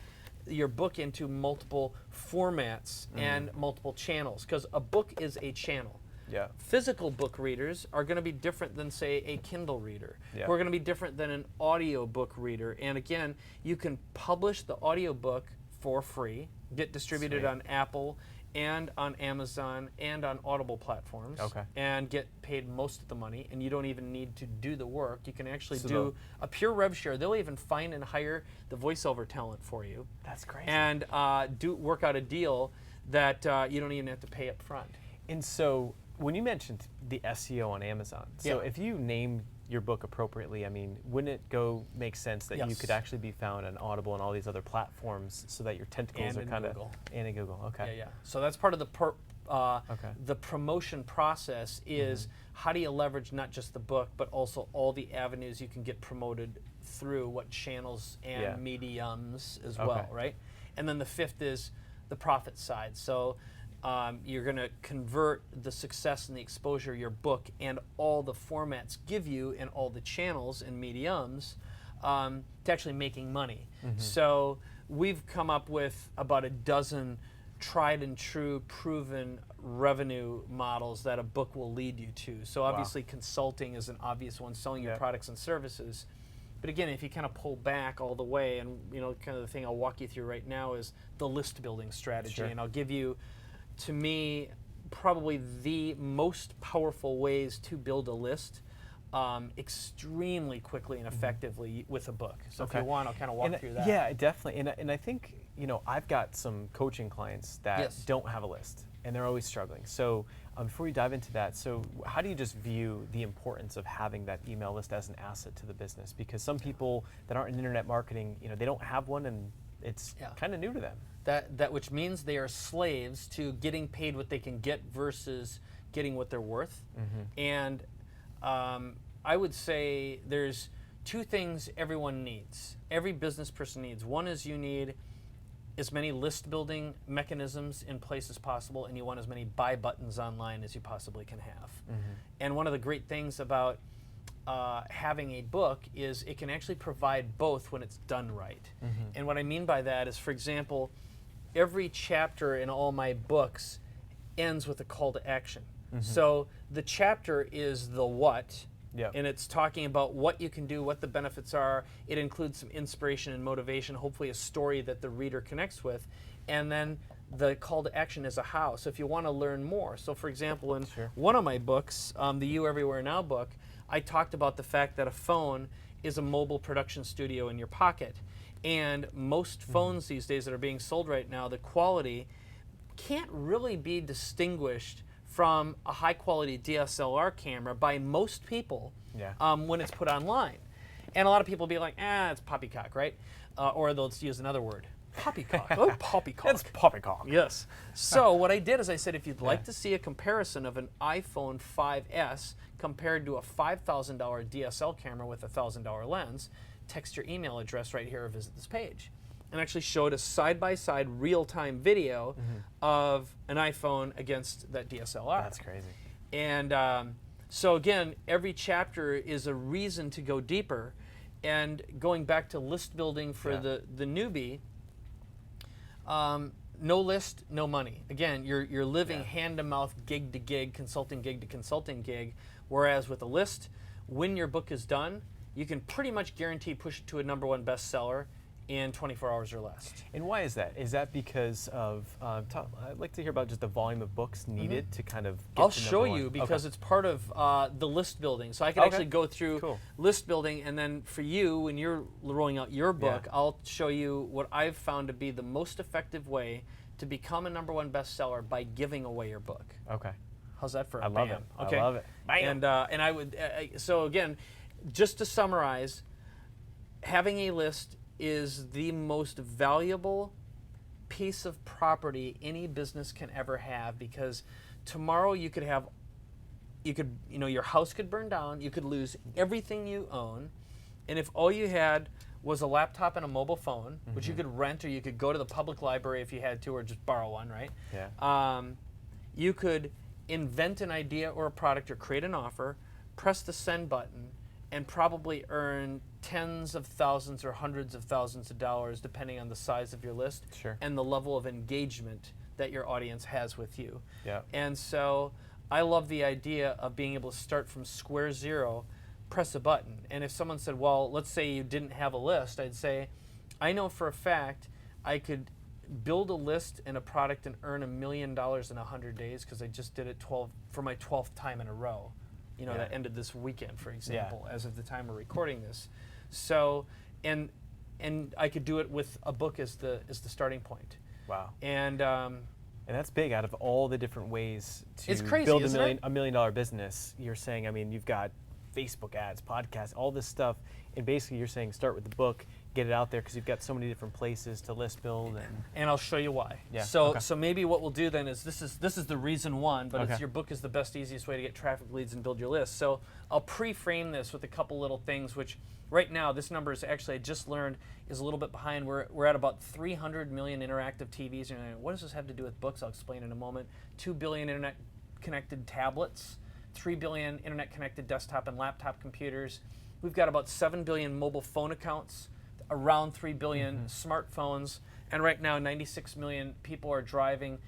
your book into multiple formats and multiple channels, because a book is a channel. Yeah. Physical book readers are going to be different than, say, a Kindle reader. Yeah. Who are going to be different than an audio book reader. And again, you can publish the audio book for free, get distributed Sweet. on Apple and on Amazon and on Audible platforms, and get paid most of the money, and you don't even need to do the work. You can actually do a pure rev share. They'll even find and hire the voiceover talent for you. That's crazy. And work out a deal that you don't even have to pay up front. And so when you mentioned the SEO on Amazon, so Yeah. if you name your book appropriately, I mean, wouldn't it make sense that you Yes. could actually be found on Audible and all these other platforms, so that your tentacles And are in kind of Google. and in Google? Okay. Yeah. So that's part of the promotion process is how do you leverage not just the book, but also all the avenues you can get promoted through, what channels and mediums as well, right? And then the 5th is the profit side. So you're going to convert the success and the exposure your book and all the formats give you and all the channels and mediums to actually making money. So we've come up with about a dozen tried and true proven revenue models that a book will lead you to. So obviously consulting is an obvious one, selling your products and services. But again, if you kind of pull back all the way, and kind of the thing I'll walk you through right now is the list building strategy. And I'll give you, to me, probably the most powerful ways to build a list extremely quickly and effectively with a book. So if you want, I'll kind of walk through that. Yeah, definitely. And I think, I've got some coaching clients that don't have a list, and they're always struggling. So before we dive into that, so how do you just view the importance of having that email list as an asset to the business? Because some people that aren't in internet marketing, they don't have one, and it's kind of new to them. That which means they are slaves to getting paid what they can get versus getting what they're worth. And I would say there's 2 things everyone needs. Every business person needs. One is you need as many list building mechanisms in place as possible, and you want as many buy buttons online as you possibly can have. And one of the great things about having a book is it can actually provide both when it's done right. And what I mean by that is, for example, every chapter in all my books ends with a call to action. So the chapter is the what, Yep. And it's talking about what you can do, what the benefits are. It includes some inspiration and motivation, hopefully a story that the reader connects with. And then the call to action is a how. So if you want to learn more. So for example, in one of my books, the You Everywhere Now book, I talked about the fact that a phone is a mobile production studio in your pocket. And most phones these days that are being sold right now, the quality can't really be distinguished from a high quality DSLR camera by most people when it's put online. And a lot of people will be like, it's poppycock, right? Or they'll use another word. Poppycock. Oh, poppycock. It's poppycock. Yes. So what I did is I said, if you'd like to see a comparison of an iPhone 5S compared to a $5,000 DSL camera with a $1,000 lens, text your email address right here or visit this page. And actually showed a side-by-side real-time video of an iPhone against that DSLR. That's crazy. And so again, every chapter is a reason to go deeper. And going back to list building for the newbie, no list, no money. Again, you're living hand-to-mouth, gig to gig, consulting gig to consulting gig. Whereas with a list, when your book is done, you can pretty much guarantee push it to a #1 bestseller in 24 hours or less. And why is that? Is that because of, I'd like to hear about just the volume of books needed to kind of get I'll to show #1. you because it's part of the list building. So I can actually go through list building, and then for you, when you're rolling out your book, I'll show you what I've found to be the most effective way to become a #1 bestseller by giving away your book. Okay. How's that for a I love bam? it. Okay. I love it. Bam. And I would, so again, just to summarize, having a list is the most valuable piece of property any business can ever have, because tomorrow you could have, your house could burn down, you could lose everything you own, and if all you had was a laptop and a mobile phone, which you could rent or you could go to the public library if you had to, or just borrow one, right? Yeah. You could invent an idea or a product or create an offer, press the send button, and probably earn tens of thousands or hundreds of thousands of dollars depending on the size of your list and the level of engagement that your audience has with you. Yeah. And so I love the idea of being able to start from square zero, press a button. And if someone said, well, let's say you didn't have a list, I'd say, I know for a fact I could build a list and a product and earn $1 million in 100 days because I just did it for my 12th time in a row. That ended this weekend, for example, as of the time we're recording this. So, and I could do it with a book as the starting point. Wow. And that's big. Out of all the different ways to it's crazy, build isn't it? $1 million business, you're saying, you've got Facebook ads, podcasts, all this stuff, and basically you're saying start with the book, get it out there because you've got so many different places to list build. And I'll show you why. Yeah. So maybe what we'll do then is this is the reason one, but Okay. it's your book is the best, easiest way to get traffic leads and build your list. So I'll pre-frame this with a couple little things, which right now this number is actually, I just learned, is a little bit behind. We're at about 300 million interactive TVs. And what does this have to do with books? I'll explain in a moment. 2 billion internet connected tablets, 3 billion internet connected desktop and laptop computers. We've got about 7 billion mobile phone accounts, around 3 billion smartphones, and right now 96 million people are driving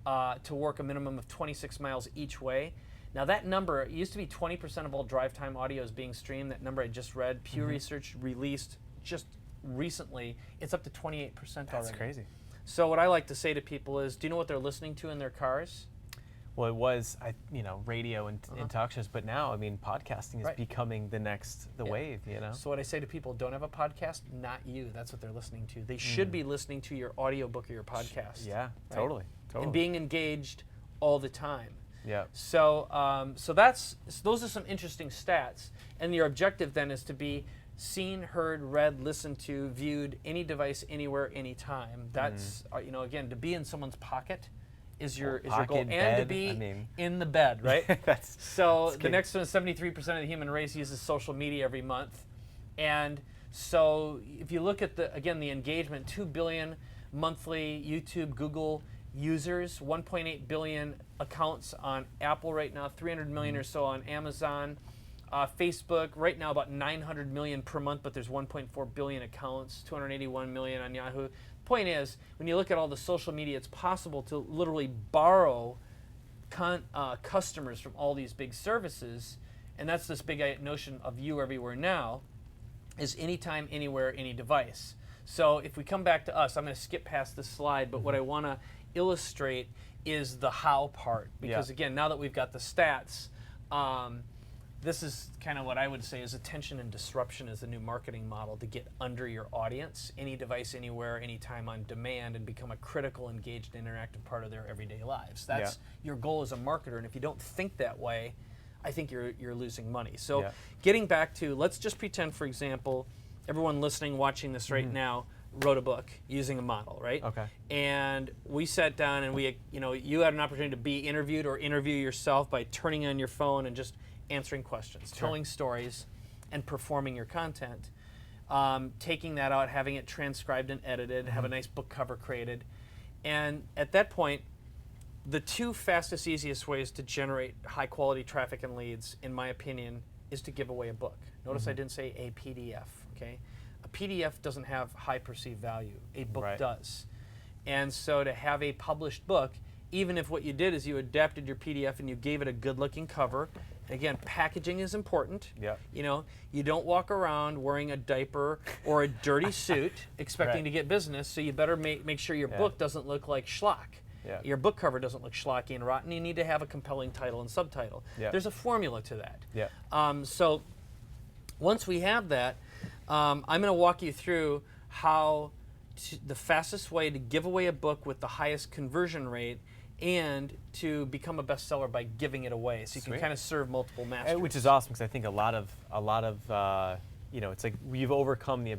to work a minimum of 26 miles each way. Now that number, it used to be 20% of all drive time audio is being streamed. That number I just read, Pew Research released just recently, it's up to 28% already. That's crazy. So what I like to say to people is, do you know what they're listening to in their cars? Well, it was, radio and talk shows, but now, podcasting is becoming the wave, So what I say to people, don't have a podcast, not you. That's what they're listening to. They should be listening to your audiobook or your podcast. Yeah, right? totally. And being engaged all the time. Yeah. So those are some interesting stats. And your objective then is to be seen, heard, read, listened to, viewed, any device, anywhere, anytime. That's, again, to be in someone's pocket is your goal, and bed, to be in the bed, right? that's the next one is 73% of the human race uses social media every month, and so if you look at the engagement, 2 billion monthly YouTube, Google users, 1.8 billion accounts on Apple right now, 300 million or so on Amazon, Facebook right now about 900 million per month, but there's 1.4 billion accounts, 281 million on Yahoo. Point is, when you look at all the social media, it's possible to literally borrow customers from all these big services And that's this big notion of you everywhere now is anytime, anywhere, any device. So if we come back to us, I'm going to skip past this slide, but what I want to illustrate is the how part. Because again, now that we've got the stats, this is kind of what I would say is attention and disruption is the new marketing model to get under your audience, any device, anywhere, anytime on demand, and become a critical, engaged, interactive part of their everyday lives. That's your goal as a marketer, and if you don't think that way, I think you're losing money. So getting back to, let's just pretend, for example, everyone listening, watching this right now wrote a book using a model, right? Okay. And we sat down and you had an opportunity to be interviewed or interview yourself by turning on your phone and just answering questions, telling stories, and performing your content. Taking that out, having it transcribed and edited, have a nice book cover created. And at that point, the two fastest, easiest ways to generate high quality traffic and leads, in my opinion, is to give away a book. Notice I didn't say a PDF, okay? A PDF doesn't have high perceived value. A book does. And so to have a published book, even if what you did is you adapted your PDF and you gave it a good looking cover, again, packaging is important. You know, you don't walk around wearing a diaper or a dirty suit expecting to get business, so you better make sure your book doesn't look like schlock. Your book cover doesn't look schlocky and rotten. You need to have a compelling title and subtitle. There's a formula to that. So once we have that, I'm going to walk you through how the fastest way to give away a book with the highest conversion rate and to become a bestseller by giving it away, so you can kind of serve multiple masters. Which is awesome, because I think a lot of you know, it's like we've overcome the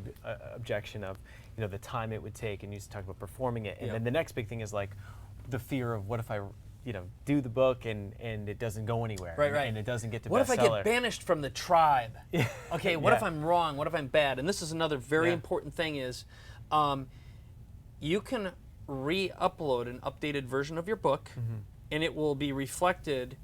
objection of, you know, the time it would take, and you used to talk about performing it, and then the next big thing is like the fear of what if I, you know, do the book and it doesn't go anywhere, and it doesn't get to bestseller. What if I get banished from the tribe? Okay, what if I'm wrong? What if I'm bad? And this is another very important thing is, you can re-upload an updated version of your book, and it will be reflected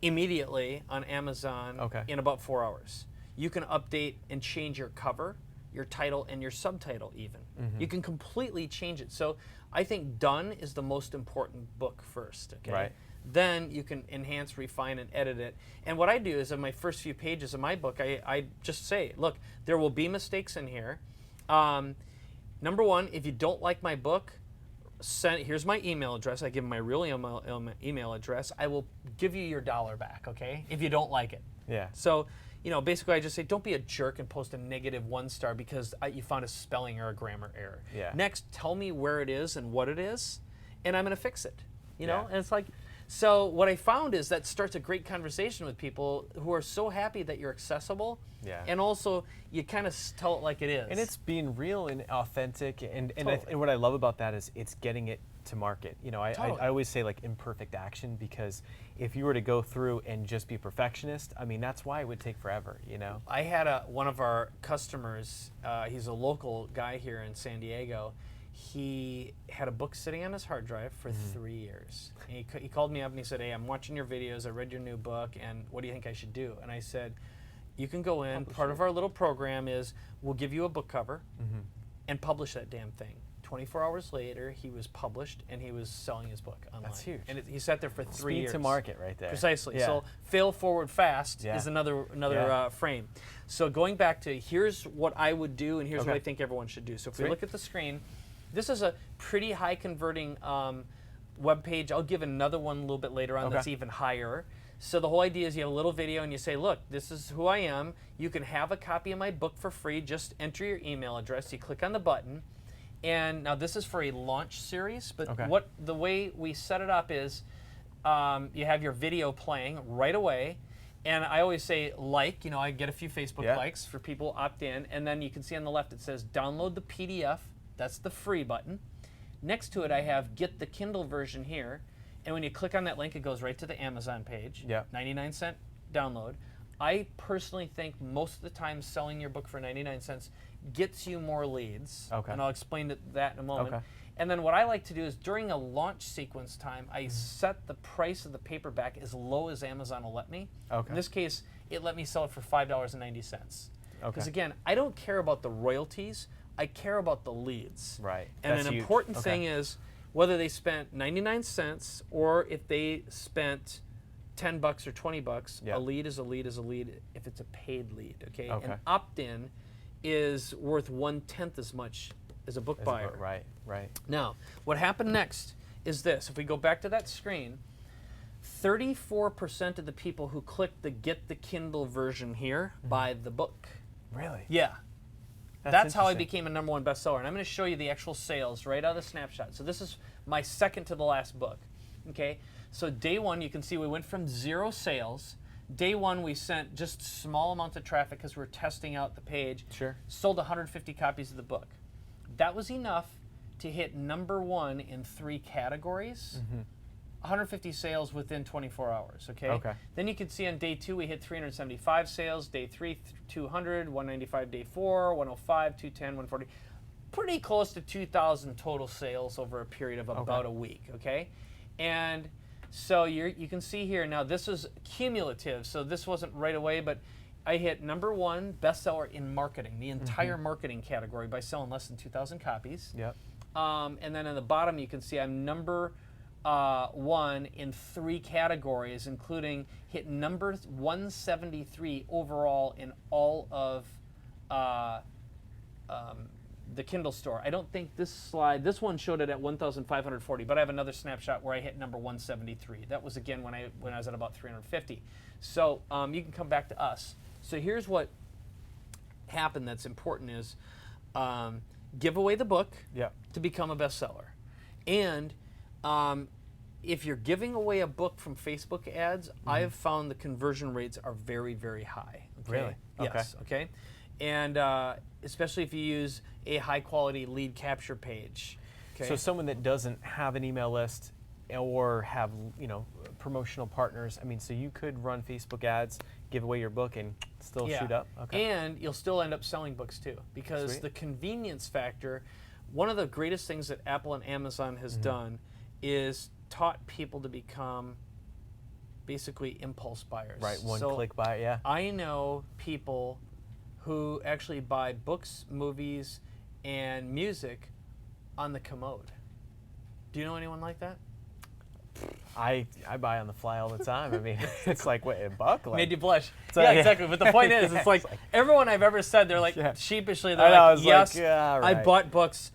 immediately on Amazon in about 4 hours. You can update and change your cover, your title, and your subtitle even. You can completely change it. So I think done is the most important book first, okay? Then you can enhance, refine, and edit it. And what I do is in my first few pages of my book, I just say, look, there will be mistakes in here. Number one, if you don't like my book, here's my email address. I give my real email address. I will give you your $1 back, okay, if you don't like it. So, you know, basically I just say, don't be a jerk and post a -1 star because you found a spelling or a grammar error. Next, tell me where it is and what it is, and I'm going to fix it. You know, and it's like, so what I found is that starts a great conversation with people who are so happy that you're accessible, and also you kind of tell it like it is. And it's being real and authentic, and what I love about that is it's getting it to market. You know, I always say like imperfect action, because if you were to go through and just be perfectionist, I mean, that's why it would take forever, you know? I had one of our customers, he's a local guy here in San Diego. He had a book sitting on his hard drive for 3 years. And he called me up and he said, hey, I'm watching your videos, I read your new book, and what do you think I should do? And I said, you can go in, part of our little program is we'll give you a book cover and publish that damn thing. 24 hours later, he was published and he was selling his book online. That's huge. And he sat there for 3 years. Speed to market right there. Precisely. So fail forward fast is another frame. So going back to here's what I would do and here's what I think everyone should do. So if we look at the screen, this is a pretty high converting web page. I'll give another one a little bit later on that's even higher. So the whole idea is you have a little video and you say, look, this is who I am. You can have a copy of my book for free. Just enter your email address. You click on the button. And now this is for a launch series, but the way we set it up is you have your video playing right away. And I always say you know, I get a few Facebook likes for people opt in. And then you can see on the left it says download the PDF. That's the free button. Next to it, I have get the Kindle version here. And when you click on that link, it goes right to the Amazon page. 99-cent download. I personally think most of the time selling your book for 99 cents gets you more leads. And I'll explain that in a moment. And then what I like to do is during a launch sequence time, I set the price of the paperback as low as Amazon will let me. In this case, it let me sell it for $5.90. Because again, I don't care about the royalties. I care about the leads. And an important thing is whether they spent 99 cents or if they spent $10 or $20. Yeah. A lead is a lead is a lead if it's a paid lead. Okay. Okay. An opt-in is worth 1/10 as much as a book buyer. Right. Now, what happened next is this. If we go back to that screen, 34% of the people who click the Get the Kindle version here buy the book. Really? Yeah. That's how I interesting. became a #1 bestseller. And I'm going to show you the actual sales right out of the snapshot. So this is my second to the last book. Okay. So day one, you can see we went from 0 sales. Day one, we sent just small amounts of traffic because we were testing out the page. Sure. Sold 150 copies of the book. That was enough to hit #1 in 3 categories. 150 sales within 24 hours, okay? Then you can see on day 2 we hit 375 sales, day 3 200, 195 day 4, 105, 210, 140. Pretty close to 2,000 total sales over a period of about a week, okay? And so you can see here, now this is cumulative, so this wasn't right away, but I hit #1 bestseller in marketing, the entire marketing category, by selling less than 2,000 copies. Yep. And then on the bottom you can see I'm #1 in 3 categories, including hit number 173 overall in all of the Kindle store. I don't think this one showed it at 1,540, but I have another snapshot where I hit number 173. That was again when I was at about 350. So you can come back to us. So here's what happened that's important is give away the book to become a bestseller. And if you're giving away a book from Facebook ads, I have found the conversion rates are very, very high. Okay? Really? Yes. Okay. And especially if you use a high-quality lead capture page. Okay. So someone that doesn't have an email list or have promotional partners, I mean, so you could run Facebook ads, give away your book, and still shoot up. Okay. And you'll still end up selling books too, because the convenience factor. One of the greatest things that Apple and Amazon has done is taught people to become basically impulse buyers. Right, one-click buy, yeah. I know people who actually buy books, movies, and music on the commode. Do you know anyone like that? I buy on the fly all the time. I mean, it's like, wait, $1? Like, made you blush. So, yeah, exactly. But the point is, it's like everyone I've ever said, they're like sheepishly, they're like, yes, I bought books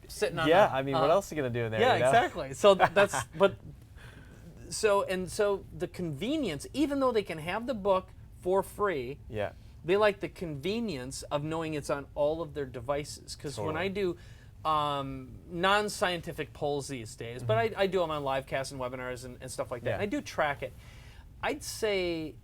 sitting on I mean, what else are you going to do in there? Yeah, exactly. So that's, so the convenience, even though they can have the book for free, they like the convenience of knowing it's on all of their devices. Because when I do non-scientific polls these days, but I do them on live casts and webinars and stuff like that. And I do track it. I'd say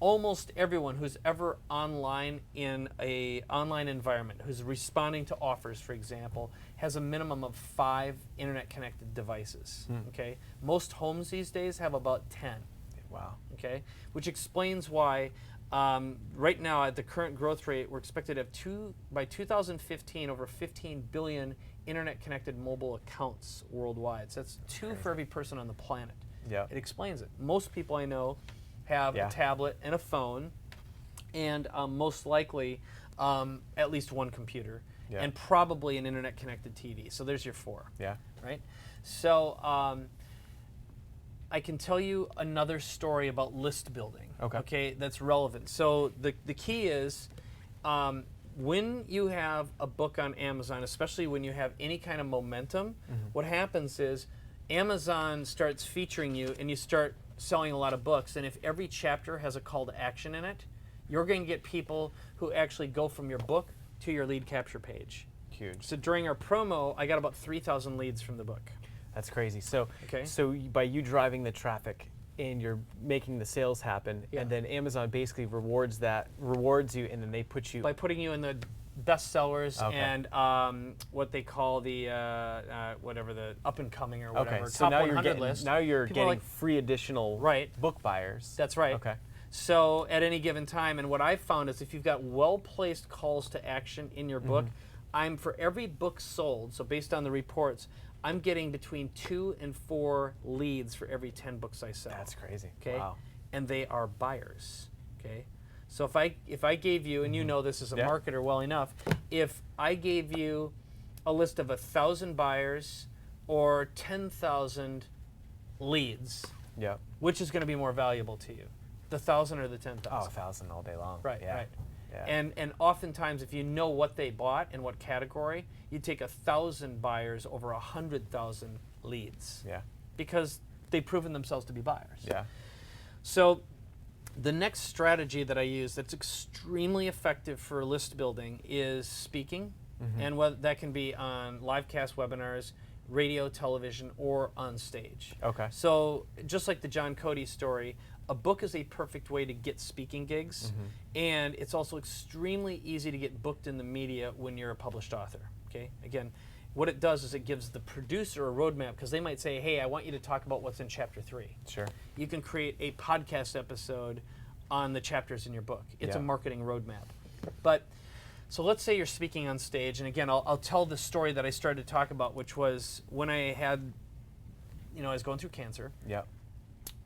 almost everyone who's ever online in a online environment, who's responding to offers, for example, has a minimum of 5 internet-connected devices. Okay, most homes these days have about 10. Wow. Okay, which explains why. Right now, at the current growth rate, we're expected to have by 2015 over 15 billion internet-connected mobile accounts worldwide. So that's 2 for every person on the planet. Yeah. It explains it. Most people I know have a tablet and a phone, and most likely at least 1 computer, and probably an internet-connected TV. So there's your 4. Yeah. Right. So I can tell you another story about list building. Okay, that's relevant. So the key is when you have a book on Amazon, especially when you have any kind of momentum, what happens is Amazon starts featuring you and you start selling a lot of books. And if every chapter has a call to action in it, you're going to get people who actually go from your book to your lead capture page. Huge. So during our promo, I got about 3,000 leads from the book. That's crazy. So, by you driving the traffic and you're making the sales happen, and then Amazon basically rewards you, and then they put you by putting you in the bestsellers and what they call the whatever, the up and coming or whatever, so top now 100 list. Now you're getting free additional book buyers. That's right. Okay. So at any given time, and what I've found is if you've got well-placed calls to action in your book, I'm for every book sold. So based on the reports, I'm getting between 2 and 4 leads for every 10 books I sell. That's crazy. Okay. Wow. And they are buyers. Okay. So if I gave you, and you know this as a marketer well enough, if I gave you a list of 1,000 buyers or 10,000 leads Yeah. Which is going to be more valuable to you, the 1,000 or the 10,000? Oh, 1,000 all day long. Right, Yeah. right. Yeah. And oftentimes, if you know what they bought and what category, you take 1,000 buyers over 100,000 leads. Yeah. Because they've proven themselves to be buyers. Yeah. So the next strategy that I use that's extremely effective for list building is speaking, and whether that can be on live cast webinars, radio, television, or on stage. Okay. So just like the John Cody story, a book is a perfect way to get speaking gigs, and it's also extremely easy to get booked in the media when you're a published author. Okay, again, what it does is it gives the producer a roadmap, because they might say, hey, I want you to talk about what's in chapter 3. Sure. You can create a podcast episode on the chapters in your book. It's a marketing roadmap. But so let's say you're speaking on stage, and again, I'll tell the story that I started to talk about, which was when I had, I was going through cancer. Yeah.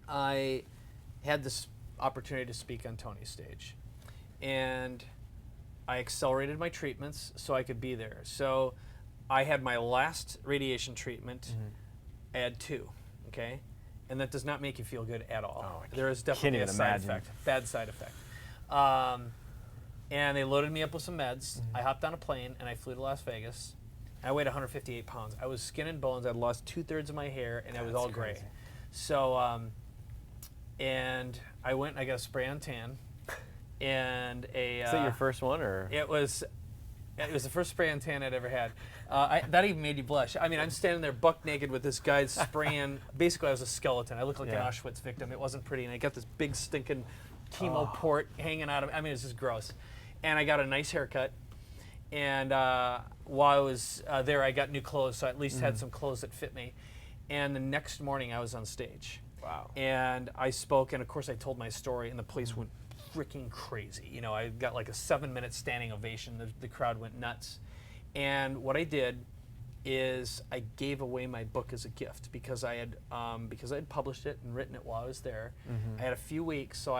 I had this opportunity to speak on Tony's stage, and I accelerated my treatments so I could be there. So I had my last radiation treatment. I had 2, okay? And that does not make you feel good at all. Oh, there is definitely a side imagine. effect, bad side effect. And they loaded me up with some meds. I hopped on a plane and I flew to Las Vegas. I weighed 158 pounds. I was skin and bones. I'd lost 2/3 of my hair, and I was all gray. Crazy. So, and I went and I got a spray on tan, and a. Is that your first one, or? It was the first spray on tan I'd ever had. That even made you blush. I mean, I'm standing there buck naked with this guy spraying. Basically, I was a skeleton. I looked like an Auschwitz victim. It wasn't pretty, and I got this big stinking chemo port hanging out of me. I mean, it was just gross. And I got a nice haircut. And while I was there, I got new clothes, so I at least had some clothes that fit me. And the next morning, I was on stage. Wow. And I spoke, and of course, I told my story, and the place went freaking crazy. I got like a 7-minute standing ovation. The crowd went nuts. And what I did is I gave away my book as a gift, because I had published it and written it while I was there. I had a few weeks, so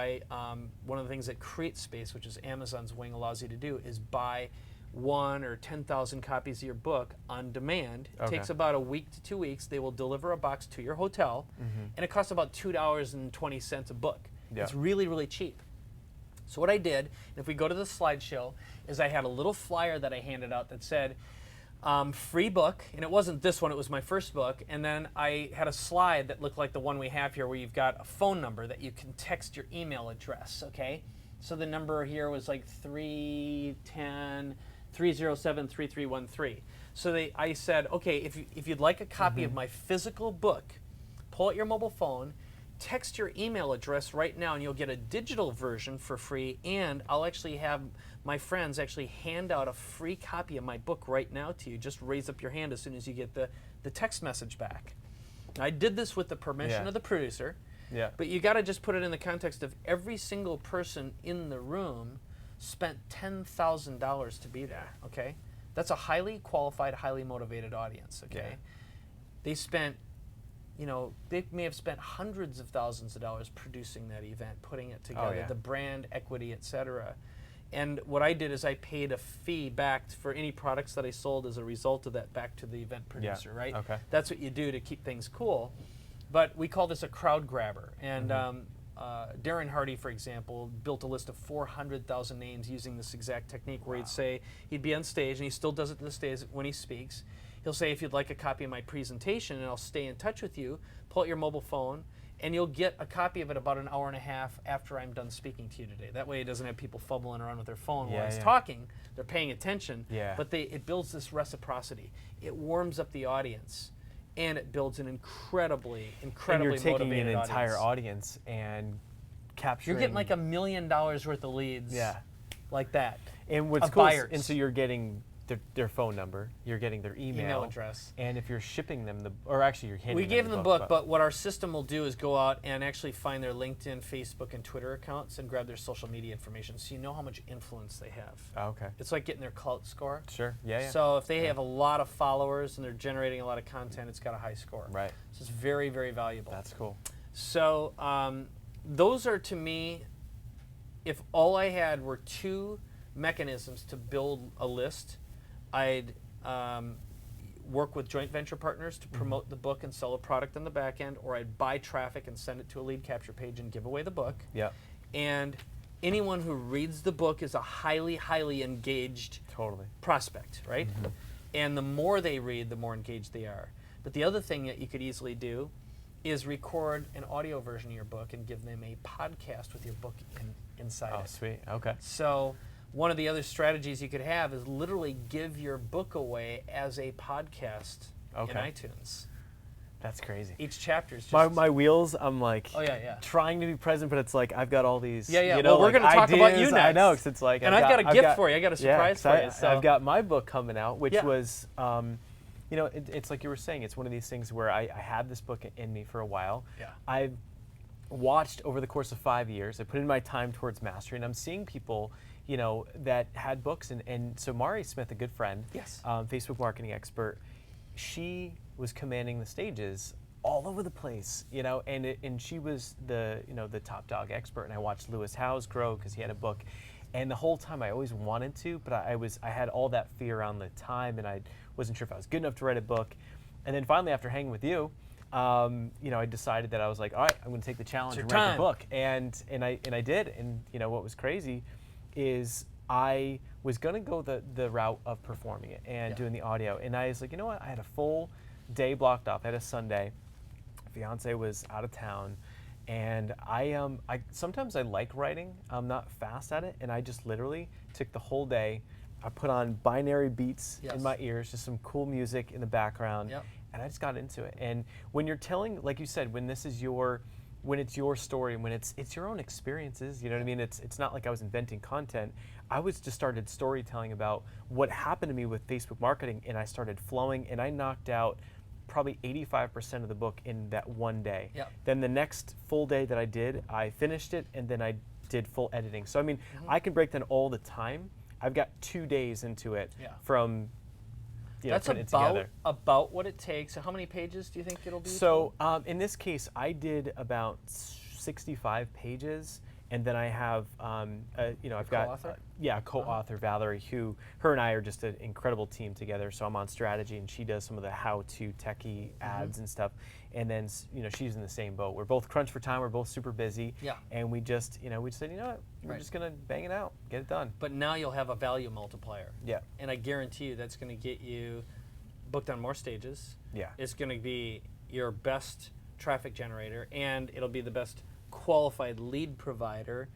one of the things that Create Space, which is Amazon's wing, allows you to do is buy 1 or 10,000 copies of your book on demand. It takes about a week to 2 weeks. They will deliver a box to your hotel, and it costs about $2.20 a book. Yeah. It's really, really cheap. So what I did, and if we go to the slideshow, is I had a little flyer that I handed out that said, free book, and it wasn't this one, it was my first book, and then I had a slide that looked like the one we have here, where you've got a phone number that you can text your email address, okay? So the number here was like 310-307-3313. So I said, okay, if you'd like a copy of my physical book, pull out your mobile phone, text your email address right now, and you'll get a digital version for free, and I'll actually have my friends actually hand out a free copy of my book right now to you. Just raise up your hand as soon as you get the text message back. Now, I did this with the permission of the producer, but you got to just put it in the context of every single person in the room spent $10,000 to be there, okay? That's a highly qualified, highly motivated audience, okay? They spent, they may have spent hundreds of thousands of dollars producing that event, putting it together, the brand equity, etc. And what I did is I paid a fee back for any products that I sold as a result of that back to the event producer, right? Okay. That's what you do to keep things cool. But we call this a crowd grabber. And Darren Hardy, for example, built a list of 400,000 names using this exact technique, where he'd say, he'd be on stage, and he still does it to this day when he speaks. He'll say, if you'd like a copy of my presentation, and I'll stay in touch with you, pull out your mobile phone, and you'll get a copy of it about an hour and a half after I'm done speaking to you today. That way it doesn't have people fumbling around with their phone while he's talking. They're paying attention, but it builds this reciprocity. It warms up the audience, and it builds an incredibly motivated audience. And you're taking an entire audience and capturing... You're getting like $1 million worth of leads like that. And what's cool is, and so you're getting their phone number, you're getting their email address, and if you're shipping them you're handing them we gave them the book, but what our system will do is go out and actually find their LinkedIn, Facebook, and Twitter accounts and grab their social media information, so you know how much influence they have. Oh, okay. It's like getting their clout score. Sure. Yeah. So if they have a lot of followers and they're generating a lot of content, it's got a high score. Right. So it's very, very valuable. That's cool. So those are, to me, if all I had were 2 mechanisms to build a list, work with joint venture partners to promote the book and sell a product on the back end, or I'd buy traffic and send it to a lead capture page and give away the book. Yeah. And anyone who reads the book is a highly, highly engaged prospect, right? And the more they read, the more engaged they are. But the other thing that you could easily do is record an audio version of your book and give them a podcast with your book inside it. Oh, sweet. Okay. So one of the other strategies you could have is literally give your book away as a podcast in iTunes. That's crazy. Each chapter is just... My wheels, I'm like trying to be present, but it's like I've got all these well, we're going to talk about you next. I know, because it's like... And I've got a gift for you. I got a surprise for you. So. I've got my book coming out, which was... it's like you were saying, it's one of these things where I had this book in me for a while. Yeah. I've watched over the course of 5 years. I put in my time towards mastery, and I'm seeing people, that had books. And so Mari Smith, a good friend, Facebook marketing expert, she was commanding the stages all over the place, and she was the top dog expert. And I watched Lewis Howes grow because he had a book. And the whole time I always wanted to, but I had all that fear around the time, and I wasn't sure if I was good enough to write a book. And then finally, after hanging with you, I decided that I was like, all right, I'm going to take the challenge and write the book. And I did. And what was crazy is I was going to go the route of performing it and doing the audio. And I was like, you know what? I had a full day blocked off. I had a Sunday. Fiance was out of town. And I sometimes I like writing. I'm not fast at it, and I just literally took the whole day. I put on binary beats in my ears, just some cool music in the background, and I just got into it. And when you're telling, like you said, when it's your story and when it's your own experiences, you know what I mean? It's not like I was inventing content. I was just started storytelling about what happened to me with Facebook marketing, and I started flowing, and I knocked out probably 85% of the book in that one day. Then the next full day that I did, I finished it, and then I did full editing. So I mean, I can break down all the time. I've got 2 days into it from putting it together. About what it takes. So how many pages do you think it'll be? So in this case, I did about 65 pages. And then I have, I've got a co-author, Valerie, her and I are just an incredible team together. So I'm on strategy, and she does some of the how-to techie ads and stuff. And then, she's in the same boat. We're both crunched for time. We're both super busy. And we just, we said, what, we're just gonna bang it out, get it done. But now you'll have a value multiplier. And I guarantee you that's going to get you booked on more stages. It's going to be your best traffic generator, and it'll be the best qualified lead provider,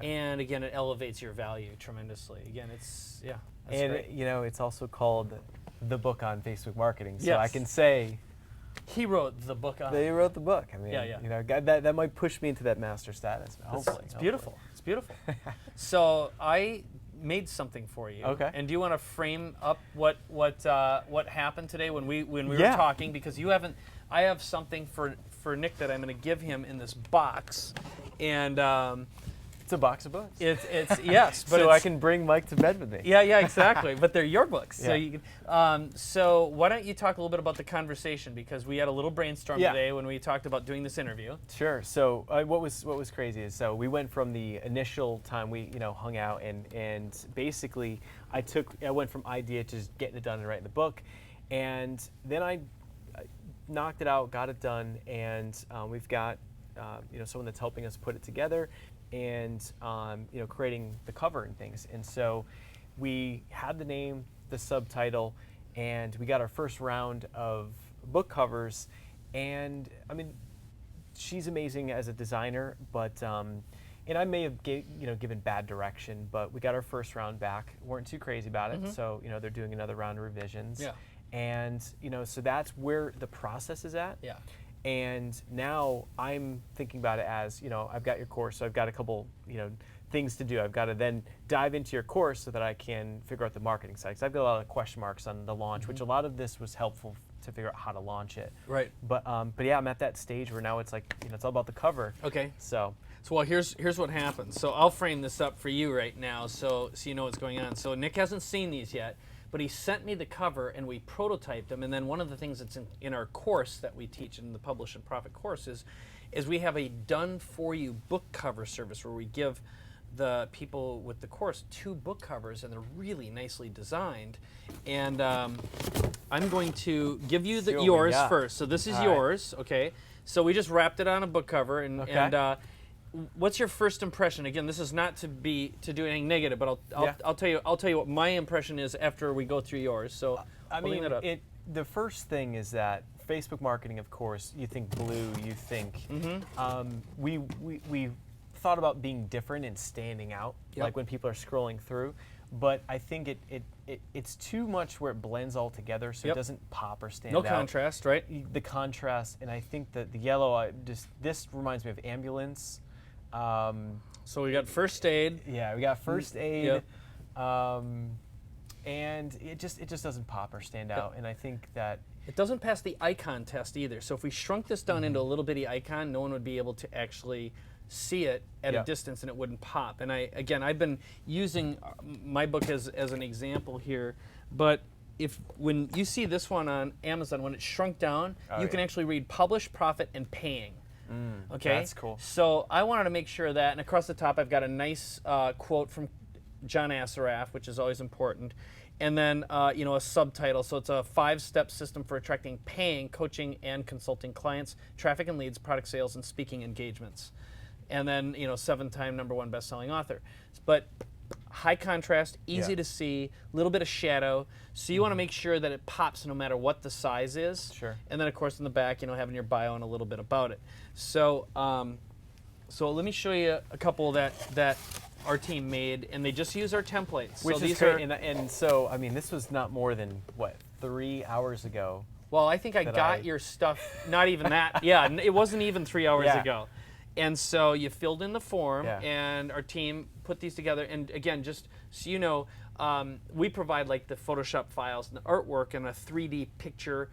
and again, it elevates your value tremendously. Again, it's that's great. It's also called the book on Facebook marketing. So I can say he wrote the book on. They wrote the book. I mean, that might push me into that master status. Hopefully, it's beautiful. It's beautiful. So I made something for you. Okay. And do you want to frame up what happened today when we were talking? Because you haven't. I have something for Nick that I'm going to give him in this box, and it's a box of books. It's yes, but so I can bring Mike to bed with me. Yeah, exactly. But they're your books, so you can. So why don't you talk a little bit about the conversation, because we had a little brainstorm today when we talked about doing this interview. Sure. So what was crazy is we went from the initial time we hung out, and basically I went from idea to just getting it done and writing the book, and then I knocked it out, got it done, and we've got someone that's helping us put it together, and creating the cover and things. And so we had the name, the subtitle, and we got our first round of book covers. And I mean, she's amazing as a designer, but and I may have given bad direction, but we got our first round back. Weren't too crazy about it, so they're doing another round of revisions. And so that's where the process is at. And now I'm thinking about it as, I've got your course, so I've got a couple, things to do. I've got to then dive into your course so that I can figure out the marketing side. Because I've got a lot of question marks on the launch, which a lot of this was helpful to figure out how to launch it. But yeah, I'm at that stage where now it's like, it's all about the cover. Okay. So well, here's what happens. So I'll frame this up for you right now, so you know what's going on. So Nick hasn't seen these yet, but he sent me the cover, and we prototyped them. And then one of the things that's in our course that we teach in the Publish and Profit course is we have a done-for-you book cover service where we give the people with the course 2 book covers, and they're really nicely designed. And I'm going to give you See what we yours got. first. So this is All right. yours, okay? So we just wrapped it on a book cover, and what's your first impression? Again, this is not to do anything negative, but I'll tell you what my impression is after we go through yours. So I holding mean, that up. the first thing is that Facebook marketing, of course, you think blue, you think we thought about being different and standing out, like when people are scrolling through. But I think it's too much where it blends all together, so it doesn't pop or stand out. No contrast, right? The contrast, and I think that the yellow, this reminds me of ambulance. So we got first aid. Yeah, we got first aid. Yep. And it just doesn't pop or stand out, and I think that It doesn't pass the icon test either. So if we shrunk this down into a little bitty icon, no one would be able to actually see it at a distance, and it wouldn't pop. And I've been using my book as an example here, but when you see this one on Amazon, when it's shrunk down, you can actually read publish, profit, and paying. Okay, that's cool. So I wanted to make sure of that, and across the top I've got a nice quote from John Assaraf, which is always important. And then, a subtitle. So it's a 5-step system for attracting paying, coaching, and consulting clients, traffic and leads, product sales, and speaking engagements. And then, 7-time #1 best-selling author. But high contrast, easy to see, a little bit of shadow. So you want to make sure that it pops no matter what the size is. Sure. And then, of course, in the back, having your bio and a little bit about it. So, so let me show you a couple that our team made, and they just use our templates. which so is these great. are, And so I mean, this was not more than 3 hours ago. well, I think I got your stuff. Not even that. Yeah, it wasn't even 3 hours ago. And so you filled in the form, and our team put these together. And again, just so you know, we provide like the Photoshop files and the artwork and a 3D picture.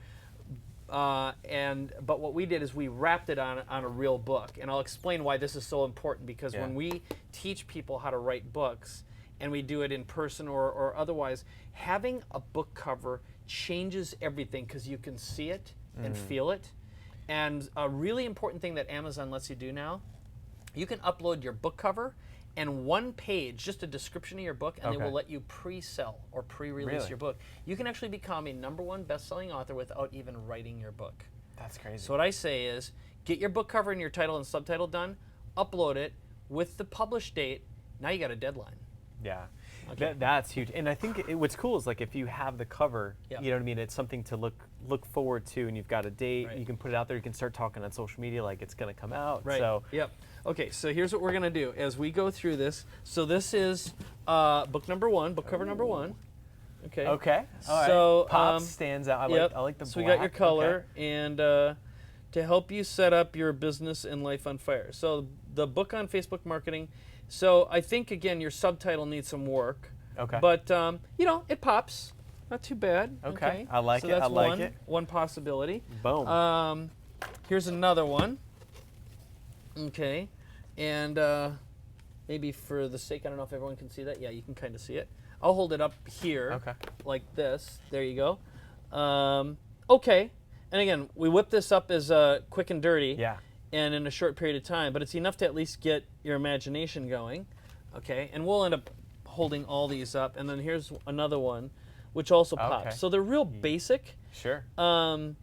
But what we did is we wrapped it on a real book, and I'll explain why this is so important, because when we teach people how to write books, and we do it in person or otherwise, having a book cover changes everything, because you can see it and feel it. And a really important thing that Amazon lets you do now, you can upload your book cover and one page, just a description of your book, and they will let you pre-sell or pre-release your book. You can actually become a #1 best-selling author without even writing your book. That's crazy. So what I say is, get your book cover and your title and subtitle done, upload it with the published date. Now you got a deadline. Yeah. That's huge. And I think what's cool is, like, if you have the cover, you know what I mean, it's something to look forward to, and you've got a date, you can put it out there, you can start talking on social media like it's going to come out. Right. So Okay, so here's what we're going to do as we go through this. So this is book #1, book cover #1. Okay. Okay. All right. So Pop stands out. I like the black. So we got your color, and to help you set up your business and life on fire. So the book on Facebook marketing. So I think, again, your subtitle needs some work. Okay. But it pops. Not too bad. Okay. I like so it. That's I like it. one possibility. Boom. Here's another one. Okay. And maybe for the sake, I don't know if everyone can see that. Yeah, you can kind of see it. I'll hold it up here like this. There you go. Okay. And again, we whip this up as quick and dirty. Yeah. And in a short period of time, but it's enough to at least get your imagination going. Okay. And we'll end up holding all these up. And then here's another one, which also pops. So they're real basic. Sure. And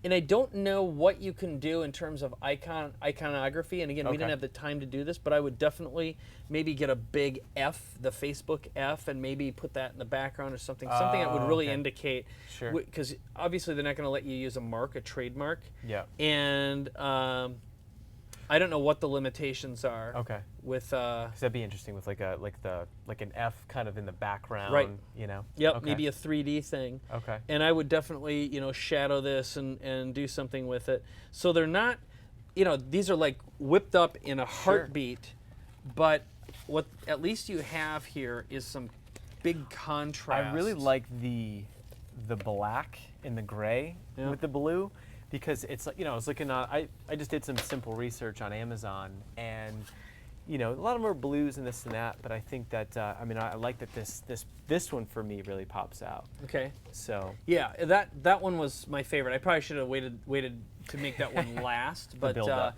I don't know what you can do in terms of iconography. And again, we didn't have the time to do this, but I would definitely maybe get a big F, the Facebook F, and maybe put that in the background or something. Something that would really indicate. Sure. Because obviously they're not going to let you use a trademark. Yeah. And I don't know what the limitations are. Okay. With because that'd be interesting with like an F kind of in the background. Right. You know. Yep. Okay. Maybe a 3D thing. Okay. And I would definitely shadow this and do something with it. So they're not, these are like whipped up in a heartbeat, but what at least you have here is some big contrast. I really like the black and the gray with the blue. Because it's like, I was looking on, I just did some simple research on Amazon, and, a lot of them are blues and this and that, but I think that, I like that this one for me really pops out. Okay. So. Yeah, that one was my favorite. I probably should have waited to make that one last, but the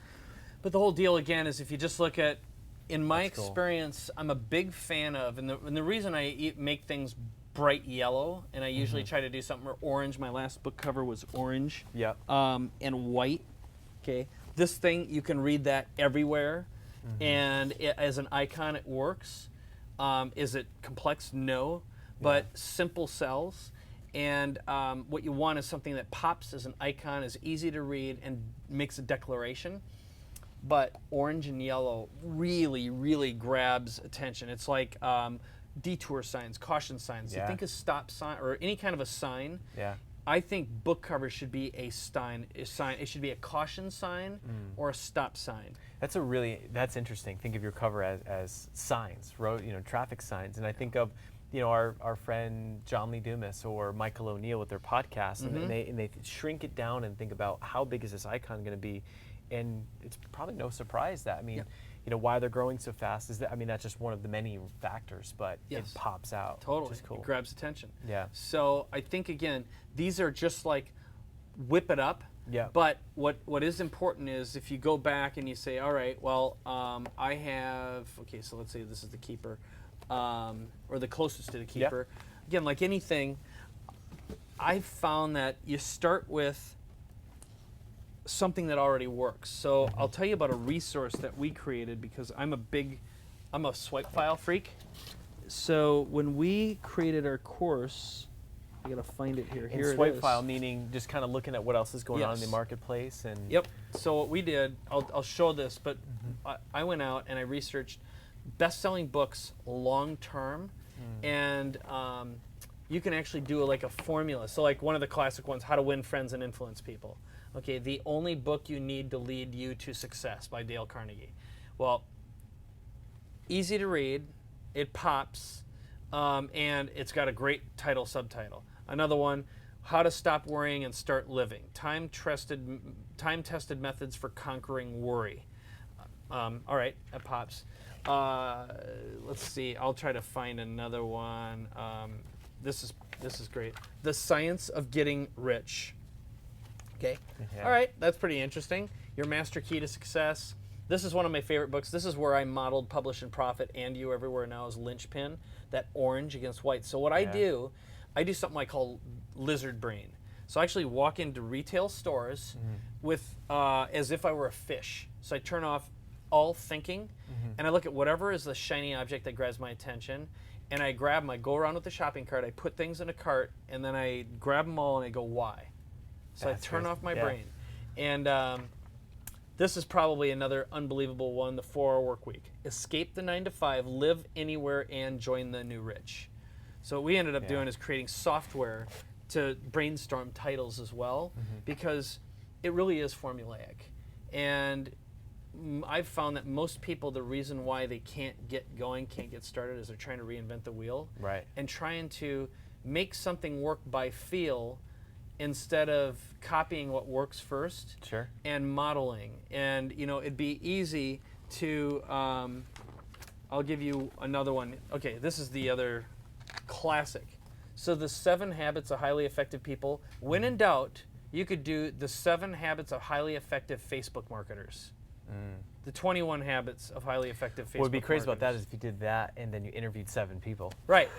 whole deal, again, is if you just look at, in my experience, I'm a big fan of, and the reason I make things bright yellow, and I usually try to do something orange. My last book cover was orange. Yep. And white. Okay. This thing, you can read that everywhere, and as an icon, it works. Is it complex? No, but simple sells. And what you want is something that pops as an icon, is easy to read, and makes a declaration. But orange and yellow really, really grabs attention. It's like detour signs, caution signs. You think a stop sign or any kind of a sign. Yeah. I think book covers should be a sign. It should be a caution sign or a stop sign. That's interesting. Think of your cover as signs, traffic signs. And I think of, our friend John Lee Dumas or Michael O'Neill with their podcast, and they shrink it down and think about how big is this icon going to be. And it's probably no surprise that, why they're growing so fast is that, that's just one of the many factors, but it pops out. Totally. Which is cool. It grabs attention. Yeah. So I think, again, these are just like whip it up. Yeah. But what is important is if you go back and you say, all right, well, I have, so let's say this is the keeper, or the closest to the keeper. Yeah. Again, like anything, I've found that you start with something that already works. So I'll tell you about a resource that we created because I'm a swipe file freak. So when we created our course, I gotta find it here. Here it is. Swipe file meaning just kind of looking at what else is going on in the marketplace and. Yep. So what we did, I'll show this, but I went out and I researched best-selling books long term, and you can actually do like a formula. So like one of the classic ones, How to Win Friends and Influence People. Okay, The Only Book You Need to Lead You to Success by Dale Carnegie. Well, easy to read, it pops, and it's got a great title, subtitle. Another one, How to Stop Worrying and Start Living. Time-tested methods for conquering worry. All right, that pops. Let's see, I'll try to find another one. This is great. The Science of Getting Rich. Okay. Yeah. All right, that's pretty interesting. Your Master Key to Success. This is one of my favorite books. This is where I modeled Publish and Profit and You Everywhere Now as linchpin, that orange against white. So what I do something I call lizard brain. So I actually walk into retail stores with as if I were a fish. So I turn off all thinking, and I look at whatever is the shiny object that grabs my attention, and I go around with the shopping cart, I put things in a cart, and then I grab them all and I go, why? So I turn off my brain. And this is probably another unbelievable one, the 4-hour work week. Escape the 9 to 5, live anywhere, and join the new rich. So what we ended up doing is creating software to brainstorm titles as well, because it really is formulaic. And I've found that most people, the reason why they can't get going, can't get started, is they're trying to reinvent the wheel. Right. And trying to make something work by feel instead of copying what works first. Sure. And modeling. And it'd be easy to, I'll give you another one. Okay, this is the other classic. So the 7 Habits of Highly Effective People. When in doubt, you could do the 7 Habits of Highly Effective Facebook Marketers. The 21 Habits of Highly Effective Facebook What would be crazy marketers. about that is if you did that and then you interviewed 7 people. Right.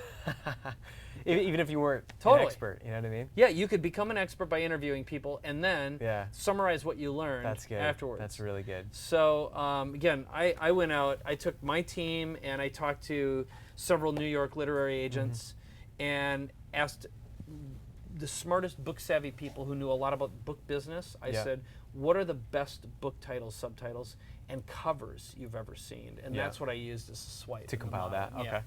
Even if you weren't an expert, you know what I mean? Yeah, you could become an expert by interviewing people and then summarize what you learned afterwards. That's really good. So again, I went out, I took my team and I talked to several New York literary agents and asked the smartest book savvy people who knew a lot about book business. I said, what are the best book titles, subtitles, and covers you've ever seen? And that's what I used as a swipe. To compile that, okay. Yeah.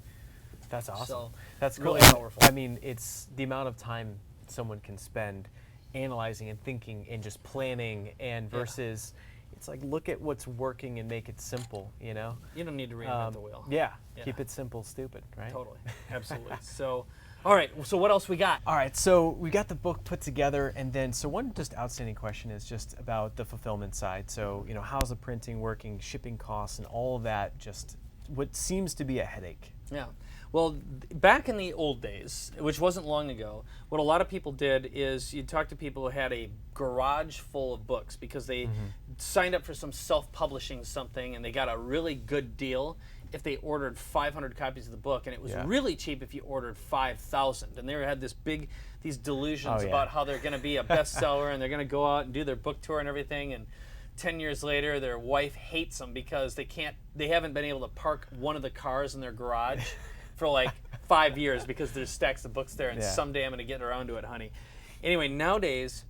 That's awesome. So, that's really cool. powerful. I mean, it's the amount of time someone can spend analyzing and thinking and just planning and versus it's like look at what's working and make it simple, You don't need to reinvent the wheel. Yeah. Keep it simple, stupid, right? Totally. Absolutely. So, all right, so what else we got? All right, so we got the book put together, and then so one just outstanding question is just about the fulfillment side. So, how's the printing working, shipping costs, and all of that, just what seems to be a headache. Yeah. Well, back in the old days, which wasn't long ago, what a lot of people did is you'd talk to people who had a garage full of books because they signed up for some self-publishing something and they got a really good deal if they ordered 500 copies of the book, and it was Yeah. really cheap if you ordered 5,000. And they had these delusions about how they're going to be a bestseller and they're going to go out and do their book tour and everything. And 10 years later, their wife hates them because they haven't been able to park one of the cars in their garage for like 5 years because there's stacks of books there, and someday I'm going to get around to it, honey. Anyway, nowadays,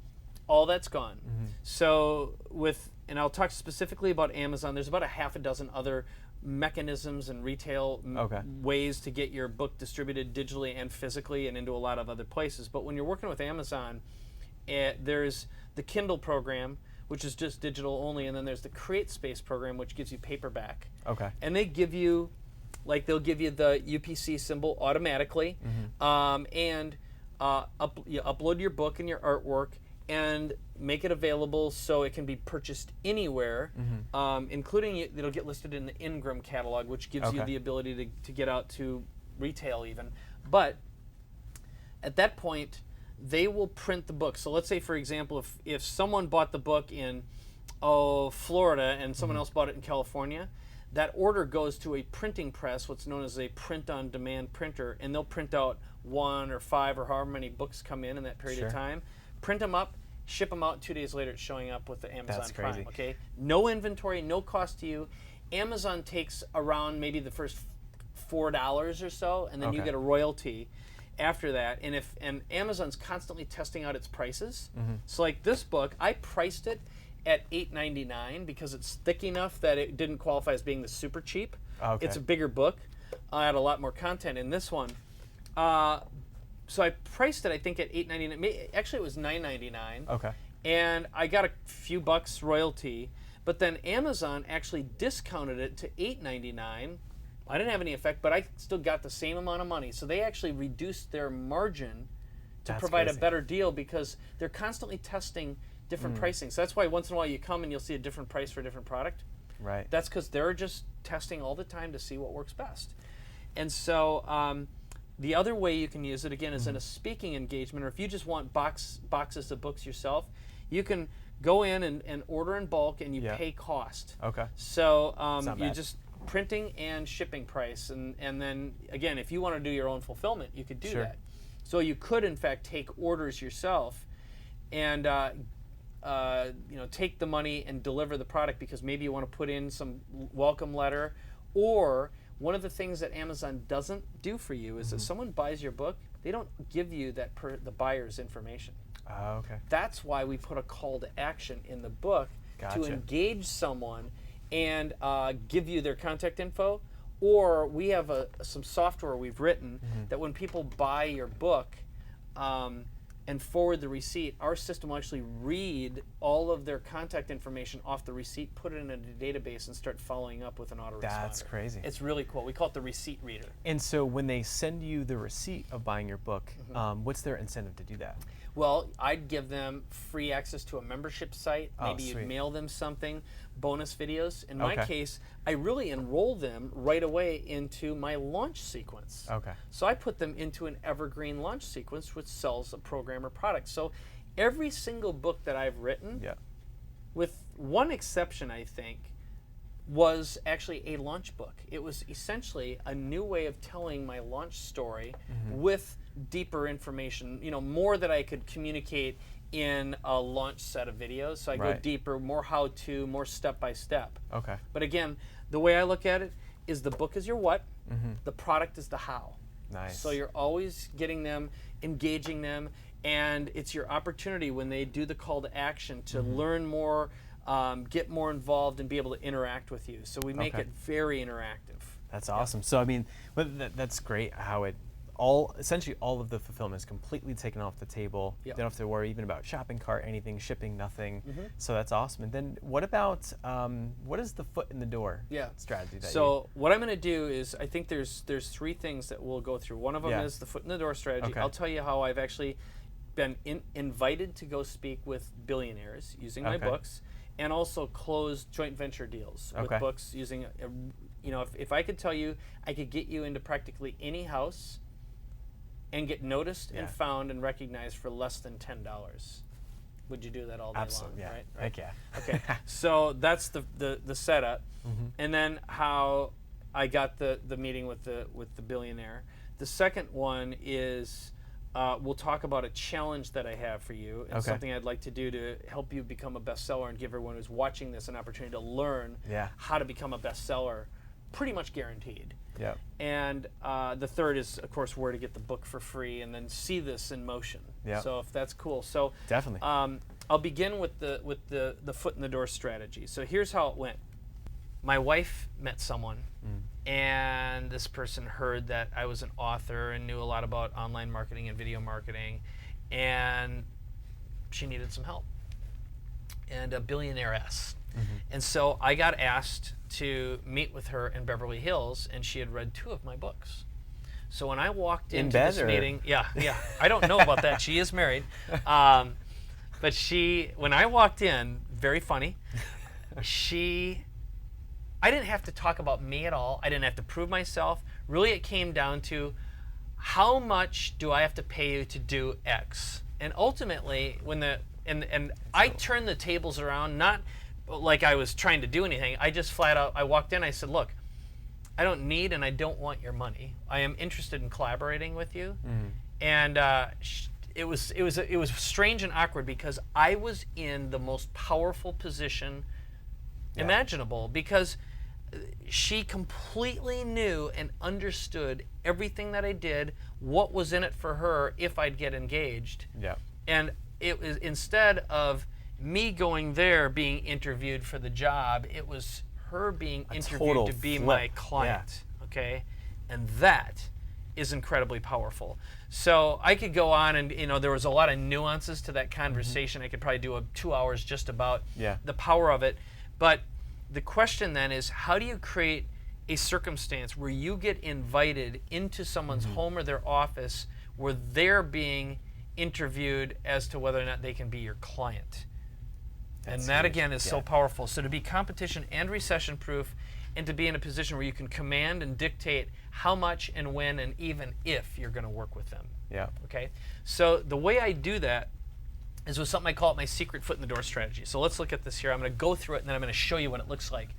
all that's gone. So and I'll talk specifically about Amazon. There's about a half a dozen other mechanisms and retail ways to get your book distributed digitally and physically and into a lot of other places. But when you're working with Amazon, there's the Kindle program, which is just digital only, and then there's the Create Space program, which gives you paperback. Okay. And they give you, they'll give you the UPC symbol automatically, and you upload your book and your artwork and make it available so it can be purchased anywhere, including it'll get listed in the Ingram catalog, which gives you the ability to get out to retail even. But at that point, they will print the book. So let's say, for example, if someone bought the book in Florida and someone else bought it in California, that order goes to a printing press, what's known as a print-on-demand printer, and they'll print out 1 or 5 or however many books come in that period of time, print them up, ship them out, and 2 days later it's showing up with the Amazon Prime. Okay, no inventory, no cost to you. Amazon takes around maybe the first $4 or so, and then you get a royalty after that. And Amazon's constantly testing out its prices. So like this book, I priced it at $8.99 because it's thick enough that it didn't qualify as being the super cheap. It's a bigger book. I had a lot more content in this one. So I priced it, I think, at $8.99. Actually, it was $9.99. Okay. And I got a few bucks royalty. But then Amazon actually discounted it to $8.99. I didn't have any effect, but I still got the same amount of money. So they actually reduced their margin to provide a better deal because they're constantly testing different pricing. So that's why once in a while you come and you'll see a different price for a different product. Right. That's because they're just testing all the time to see what works best. And so the other way you can use it, again, is in a speaking engagement, or if you just want boxes of books yourself, you can go in and order in bulk and you pay cost. Okay. So you just printing and shipping price, and then again, if you want to do your own fulfillment, you could do that. So you could in fact take orders yourself and take the money and deliver the product because maybe you want to put in some welcome letter. Or one of the things that Amazon doesn't do for you is that someone buys your book, they don't give you the buyer's information. Okay. That's why we put a call to action in the book to engage someone and give you their contact info. Or we have some software we've written that when people buy your book and forward the receipt, our system will actually read all of their contact information off the receipt, put it in a database, and start following up with an autoresponder. That's crazy. It's really cool. We call it the receipt reader. And so when they send you the receipt of buying your book, what's their incentive to do that? Well, I'd give them free access to a membership site. Maybe you'd mail them something, bonus videos. In my case, I really enroll them right away into my launch sequence. Okay. So I put them into an evergreen launch sequence, which sells a program or product. So every single book that I've written, with one exception, I think, was actually a launch book. It was essentially a new way of telling my launch story with deeper information, more that I could communicate in a launch set of videos. So I go deeper, more how-to, more step-by-step. Okay. But again, the way I look at it is the book is your what, the product is the how. Nice. So you're always getting them, engaging them, and it's your opportunity when they do the call to action to learn more, get more involved, and be able to interact with you. So we make it very interactive. That's awesome. So I mean, that's great how it essentially all of the fulfillment is completely taken off the table. You don't have to worry even about shopping cart, anything, shipping, nothing. So that's awesome. And then what about what is the foot in the door strategy? What I'm going to do is I think there's 3 things that we'll go through. One of them is the foot in the door strategy. I'll tell you how I've actually been invited to go speak with billionaires using my books, and also close joint venture deals with books using if I could tell you I could get you into practically any house and get noticed and found and recognized for less than $10. Would you do that all day Absolutely, long? Right? Okay. So that's the setup. And then how I got the meeting with the billionaire. The second one is we'll talk about a challenge that I have for you and something I'd like to do to help you become a bestseller and give everyone who's watching this an opportunity to learn how to become a bestseller, pretty much guaranteed. Yeah. And the third is, of course, where to get the book for free and then see this in motion. Yeah. So if that's cool. So definitely. I'll begin with the foot in the door strategy. So here's how it went. My wife met someone, and this person heard that I was an author and knew a lot about online marketing and video marketing, and she needed some help. And a billionaire-esque. And so I got asked to meet with her in Beverly Hills, and she had read 2 of my books. So when I walked into this meeting, I don't know about that. She is married, but when I walked in, very funny. I didn't have to talk about me at all. I didn't have to prove myself. Really, it came down to how much do I have to pay you to do X? And ultimately, I turned the tables around, not like I was trying to do anything. I just flat out, I walked in, I said, look, I don't need and I don't want your money. I am interested in collaborating with you. And it was strange and awkward because I was in the most powerful position imaginable, because she completely knew and understood everything that I did, what was in it for her if I'd get engaged. Yeah. And it was, instead of me going there being interviewed for the job, it was her being interviewed to be my client. Okay? And that is incredibly powerful. So I could go on, and there was a lot of nuances to that conversation. I could probably do 2 hours just about the power of it. But the question then is, how do you create a circumstance where you get invited into someone's home or their office where they're being interviewed as to whether or not they can be your client? And that, again, is so powerful. So to be competition and recession proof, and to be in a position where you can command and dictate how much and when and even if you're going to work with them. Yeah. Okay? So the way I do that is with something I call it my secret foot in the door strategy. So let's look at this here. I'm going to go through it, and then I'm going to show you what it looks like.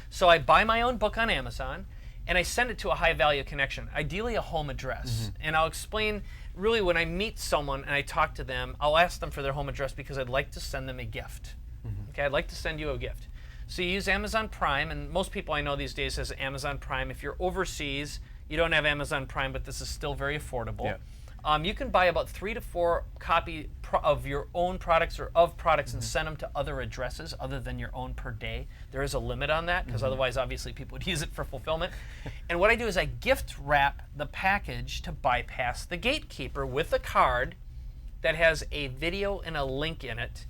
So I buy my own book on Amazon, and I send it to a high-value connection, ideally a home address. And I'll explain, really, when I meet someone and I talk to them, I'll ask them for their home address because I'd like to send them a gift. Okay, I'd like to send you a gift. So you use Amazon Prime, and most people I know these days has Amazon Prime. If you're overseas, you don't have Amazon Prime, but this is still very affordable. Yeah. You can buy about 3 to 4 copies of your own products or of products and send them to other addresses other than your own per day. There is a limit on that because otherwise, obviously, people would use it for fulfillment. And what I do is I gift wrap the package to bypass the gatekeeper with a card that has a video and a link in it.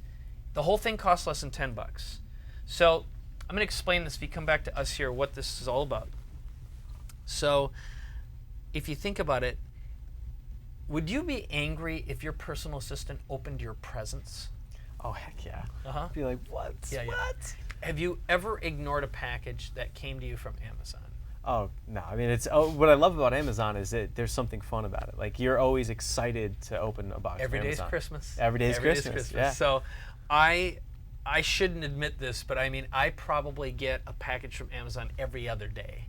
The whole thing costs less than $10. So I'm going to explain this, if you come back to us here, what this is all about. So if you think about it, would you be angry if your personal assistant opened your presents? Oh, heck yeah. Be like, what? What? Have you ever ignored a package that came to you from Amazon? Oh, no. I mean, what I love about Amazon is that there's something fun about it. Like, you're always excited to open a box Every from day's Amazon. Christmas. Every day's Christmas. Yeah. So I shouldn't admit this, but I mean, I probably get a package from Amazon every other day.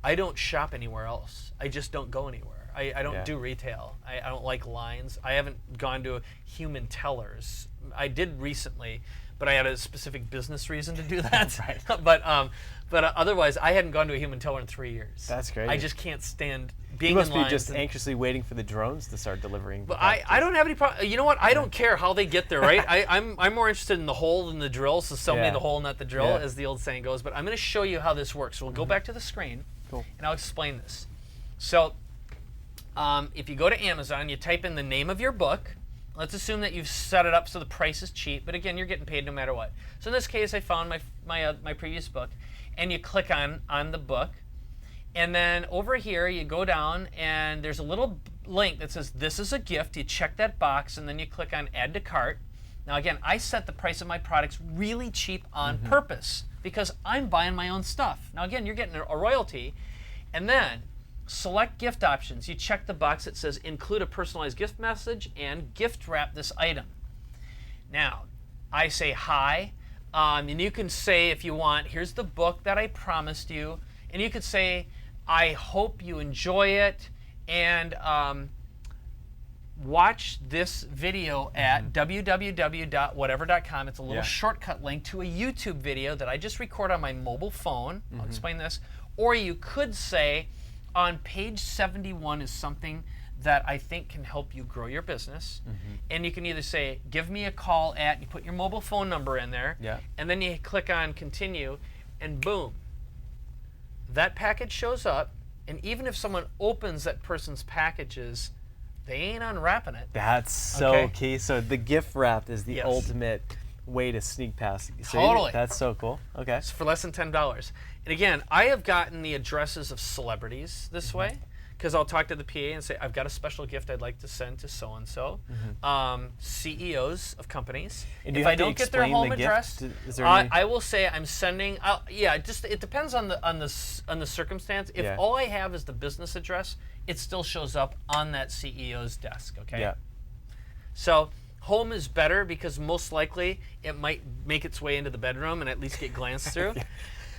I don't shop anywhere else. I just don't go anywhere. I don't do retail. I don't like lines. I haven't gone to human tellers. I did recently, but I had a specific business reason to do that. But otherwise, I hadn't gone to a human teller in 3 years. That's great. I just can't stand being in lines. You must be just and anxiously waiting for the drones to start delivering. But I don't have any problem. You know what? I don't care how they get there, right? I'm more interested in the hole than the drill, so sell me the hole, not the drill, as the old saying goes. But I'm going to show you how this works. So we'll go back to the screen, and I'll explain this. So if you go to Amazon, you type in the name of your book. Let's assume that you've set it up so the price is cheap, but again, you're getting paid no matter what. So in this case, I found my previous book, and you click on the book, and then over here you go down, and there's a little link that says this is a gift. You check that box, and then you click on add to cart. Now again, I set the price of my products really cheap on purpose because I'm buying my own stuff. Now again, you're getting a royalty, and then select gift options. You check the box that says include a personalized gift message and gift wrap this item. Now, I say hi, and you can say if you want, here's the book that I promised you. And you could say, I hope you enjoy it, and watch this video at www.whatever.com. It's a little shortcut link to a YouTube video that I just record on my mobile phone. I'll explain this. Or you could say, on page 71 is something that I think can help you grow your business. And you can either say, give me a call at, you put your mobile phone number in there, and then you click on continue, and boom, that package shows up. And even if someone opens that person's packages, they ain't unwrapping it. That's so key. So the gift wrap is the ultimate way to sneak past. Totally. That's so cool. Okay. It's for less than $10. And again, I have gotten the addresses of celebrities this way, because I'll talk to the PA and say, I've got a special gift I'd like to send to so-and-so, CEOs of companies. And if I don't get their home address, I will say I'm sending, it depends on the circumstance. If all I have is the business address, it still shows up on that CEO's desk, okay? Yeah. So home is better because most likely it might make its way into the bedroom and at least get glanced through.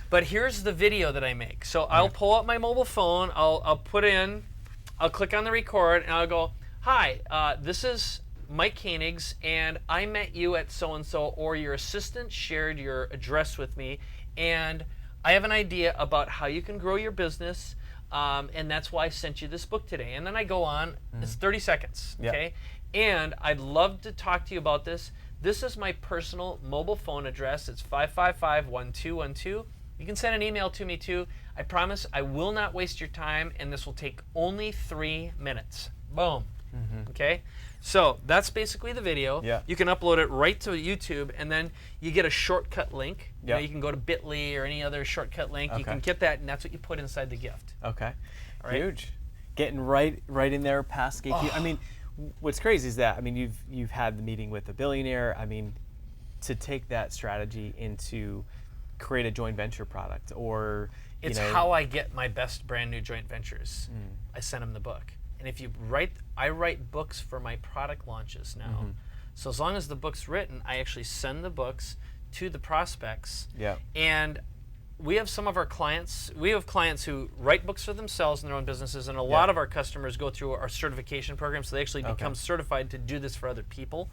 But here's the video that I make. So I'll pull up my mobile phone, I'll click on the record, and I'll go, hi, this is Mike Koenigs, and I met you at so-and-so, or your assistant shared your address with me, and I have an idea about how you can grow your business, and that's why I sent you this book today. And then I go on, it's 30 seconds, okay? And I'd love to talk to you about this. This is my personal mobile phone address. It's 555-1212. You can send an email to me too. I promise I will not waste your time, and this will take only 3 minutes. Boom. Okay? So that's basically the video. You can upload it right to YouTube, and then you get a shortcut link. You know, you can go to Bitly or any other shortcut link. You can get that, and that's what you put inside the gift. Okay. All right? Huge. Getting right in there past gatekeeping. I mean, what's crazy is that, I mean, you've had the meeting with a billionaire. I mean, to take that strategy into create a joint venture product, or it's how I get my best brand new joint ventures. I send them the book, and if you I write books for my product launches now. So as long as the book's written, I actually send the books to the prospects. And we have some of our clients. We have clients who write books for themselves in their own businesses, and a lot of our customers go through our certification program, so they actually become certified to do this for other people.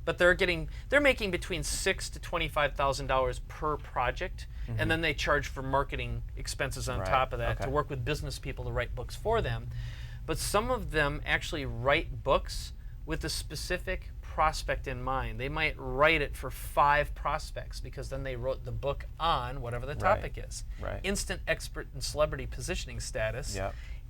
But they're making between $6,000 to $25,000 per project, and then they charge for marketing expenses on top of that to work with business people to write books for them. But some of them actually write books with a specific prospect in mind. They might write it for 5 prospects because then they wrote the book on whatever the topic is. Instant expert and celebrity positioning status.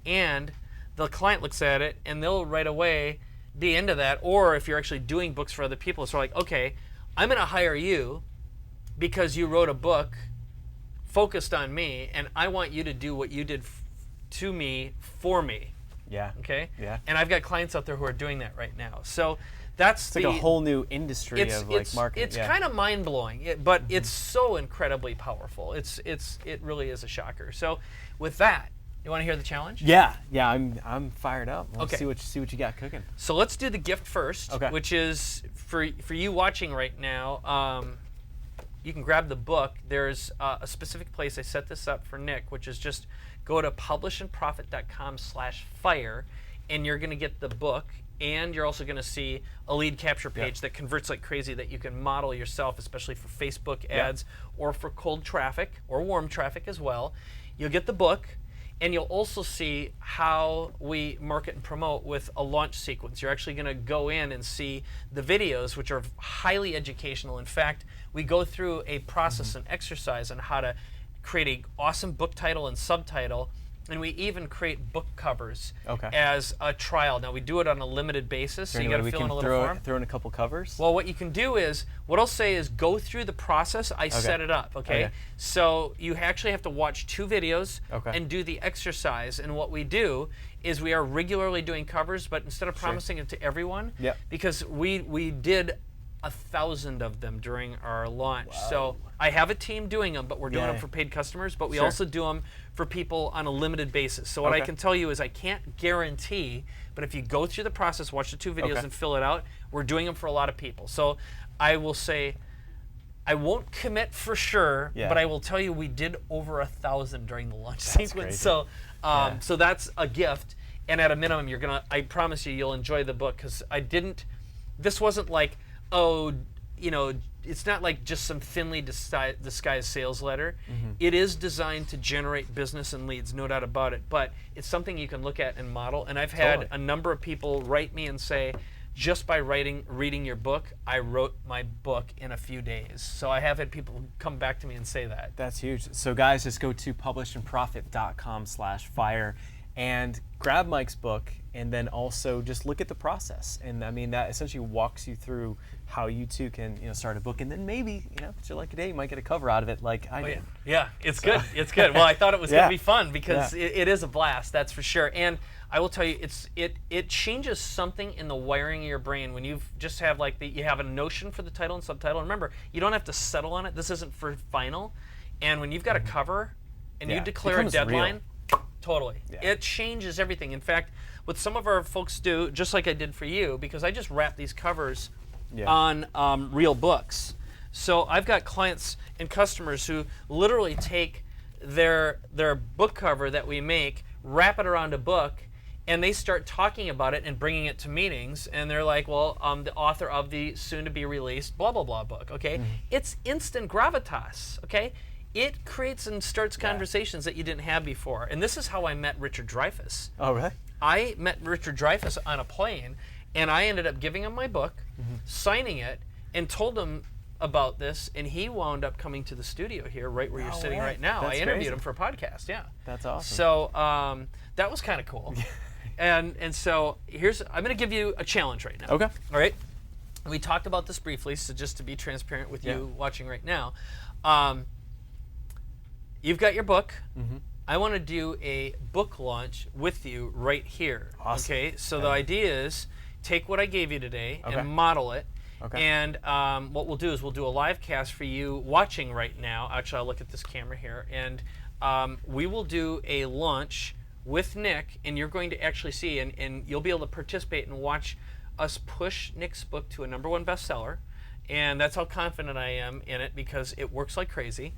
And the client looks at it and they'll right away be into that. Or if you're actually doing books for other people, it's sort of like, okay, I'm going to hire you because you wrote a book focused on me, and I want you to do what you did to me for me. Okay? And I've got clients out there who are doing that right now. So that's like a whole new industry of like marketing. It's kind of mind blowing, but it's so incredibly powerful. It really is a shocker. So with that, you want to hear the challenge? Yeah, I'm fired up. Let's see what you got cooking. So let's do the gift first, which is for you watching right now. You can grab the book. There's a specific place I set this up for Nick, which is just go to publishandprofit.com/fire, and you're going to get the book. And you're also going to see a lead capture page that converts like crazy that you can model yourself, especially for Facebook ads or for cold traffic or warm traffic as well. You'll get the book, and you'll also see how we market and promote with a launch sequence. You're actually going to go in and see the videos, which are highly educational. In fact, we go through a process and exercise on how to create an awesome book title and subtitle. And we even create book covers as a trial. Now, we do it on a limited basis, so you got to fill in a little form. Throw in a couple covers? Well, what you can do is, what I'll say is go through the process. I set it up, So you actually have to watch 2 videos and do the exercise. And what we do is we are regularly doing covers, but instead of promising it to everyone, because we did 1,000 of them during our launch. Wow. So I have a team doing them, but we're doing them for paid customers, but we also do them for people on a limited basis. So what I can tell you is I can't guarantee, but if you go through the process, watch the 2 videos and fill it out, we're doing them for a lot of people. So I will say I won't commit for sure, Yeah. but I will tell you we did over 1,000 during the launch That's sequence. crazy. So, Yeah. so that's a gift. And at a minimum, I promise you'll enjoy the book, because this wasn't like, it's not like just some thinly disguised sales letter. Mm-hmm. It is designed to generate business and leads, no doubt about it. But it's something you can look at and model. And I've had Totally. a number of people write me and say, just by reading your book, I wrote my book in a few days. So I have had people come back to me and say that. That's huge. So guys, just go to publishandprofit.com/fire and grab Mike's book, and then also just look at the process. And I mean, that essentially walks you through how you too can, start a book, and then maybe, if it's your lucky day, you might get a cover out of it like I did. Yeah, it's good. It's good. Well, I thought it was Yeah. going to be fun, because Yeah. it is a blast, that's for sure. And I will tell you, it changes something in the wiring of your brain when you just have you have a notion for the title and subtitle. And remember, you don't have to settle on it. This isn't for final. And when you've got a cover and you Yeah, it declare a becomes deadline, real. totally. Yeah. It changes everything. In fact, what some of our folks do, just like I did for you, because I just wrap these covers on real books. So I've got clients and customers who literally take their book cover that we make, wrap it around a book, and they start talking about it and bringing it to meetings, and they're like, well, I'm the author of the soon-to-be-released blah, blah, blah book, okay? Mm-hmm. It's instant gravitas, okay? It creates and starts conversations that you didn't have before. And this is how I met Richard Dreyfuss. Oh, really? I met Richard Dreyfuss on a plane, and I ended up giving him my book, signing it, and told him about this, and he wound up coming to the studio here, right where you're sitting right now. That's I interviewed crazy. him for a podcast, yeah. That's awesome. So that was kind of cool. And so I'm going to give you a challenge right now. Okay. All right? We talked about this briefly, so just to be transparent with you watching right now. You've got your book. Mm-hmm. I want to do a book launch with you right here. Awesome. Okay? So the idea is take what I gave you today Okay. and model it. Okay. And what we'll do is we'll do a live cast for you watching right now. Actually, I'll look at this camera here. And we will do a launch with Nick, and you're going to actually see, and you'll be able to participate and watch us push Nick's book to a #1 bestseller. And that's how confident I am in it, because it works like crazy.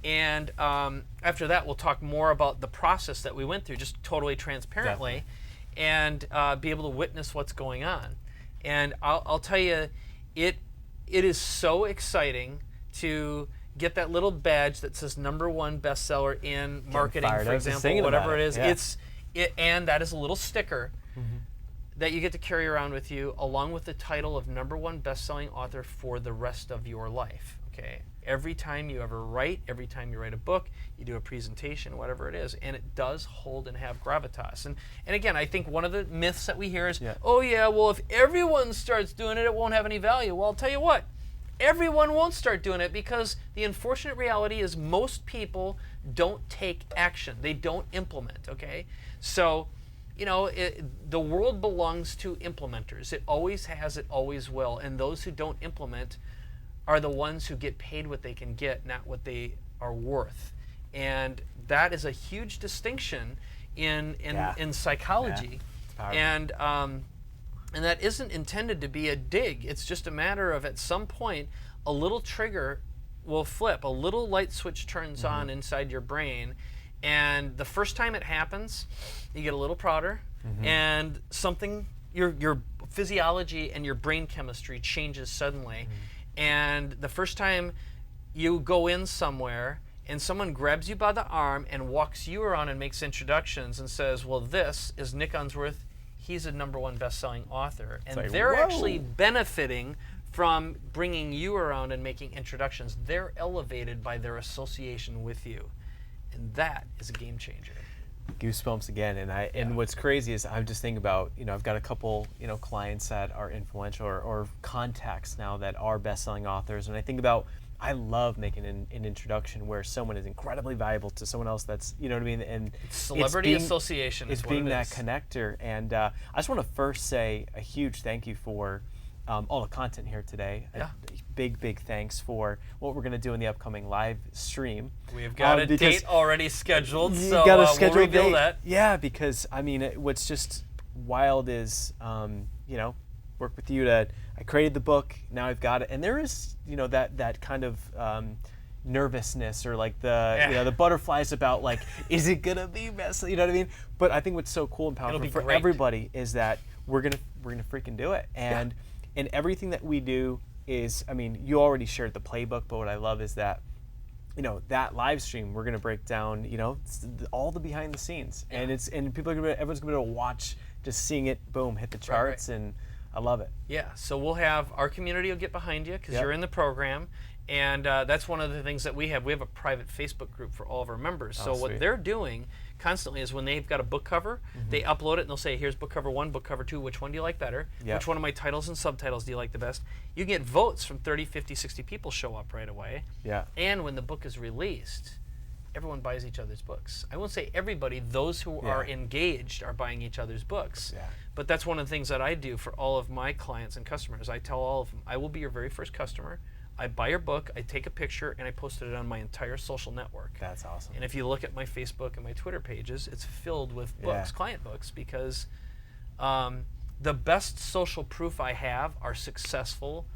And after that, we'll talk more about the process that we went through, just totally transparently, and be able to witness what's going on. And I'll tell you, it is so exciting to get that little badge that says #1 bestseller in marketing, fired for up just example, thinking whatever about it it. is. Yeah. And that is a little sticker that you get to carry around with you, along with the title of #1 best-selling author for the rest of your life. Okay. Every time you ever write, every time you write a book, you do a presentation, whatever it is, and it does hold and have gravitas. And again, I think one of the myths that we hear is, oh yeah, well, if everyone starts doing it, it won't have any value. Well, I'll tell you what, everyone won't start doing it, because the unfortunate reality is most people don't take action. They don't implement, okay? So, the world belongs to implementers. It always has, it always will. And those who don't implement are the ones who get paid what they can get, not what they are worth. And that is a huge distinction in psychology. Yeah. And that isn't intended to be a dig. It's just a matter of, at some point, a little trigger will flip, a little light switch turns on inside your brain, and the first time it happens, you get a little prouder, and something, your physiology and your brain chemistry changes suddenly. And the first time you go in somewhere and someone grabs you by the arm and walks you around and makes introductions and says, well, this is Nick Unsworth. He's a #1 best-selling author. And like, they're whoa. actually benefiting from bringing you around and making introductions. They're elevated by their association with you. And that is a game changer. Goosebumps again. And what's crazy is I'm just thinking about, I've got a couple, clients that are influential or contacts now that are best-selling authors. And I think about, I love making an introduction where someone is incredibly valuable to someone else that's, you know what I mean? And Celebrity association is it's what being it that is. connector. And I just want to first say a huge thank you for all the content here today. Yeah. Big thanks for what we're going to do in the upcoming live stream. We've got a date already scheduled, You so got a scheduled we'll reveal date. that. Yeah, because, what's just wild is, work with you to, I created the book, now I've got it. And there is, that kind of nervousness or like the butterflies about like, is it gonna be messy? You know what I mean? But I think what's so cool and powerful for great. everybody is that we're gonna freaking do it. And everything that we do is, you already shared the playbook, but what I love is that, that live stream, we're gonna break down, all the behind the scenes, and everyone's gonna be able to watch, just seeing it, boom, hit the charts, and I love it. Yeah, so we'll have our community will get behind you because you're in the program, and that's one of the things that we have. We have a private Facebook group for all of our members. So what they're doing constantly is when they've got a book cover, they upload it and they'll say, here's book cover 1, book cover 2, which one do you like better? Which one of my titles and subtitles do you like the best? You get votes from 30, 50, 60 people show up right away. Yeah. And when the book is released, everyone buys each other's books. I won't say everybody, those who are engaged are buying each other's books. Yeah. But that's one of the things that I do for all of my clients and customers. I tell all of them, I will be your very first customer. I buy your book, I take a picture, and I posted it on my entire social network. That's awesome. And if you look at my Facebook and my Twitter pages, it's filled with books, client books, because the best social proof I have are successful,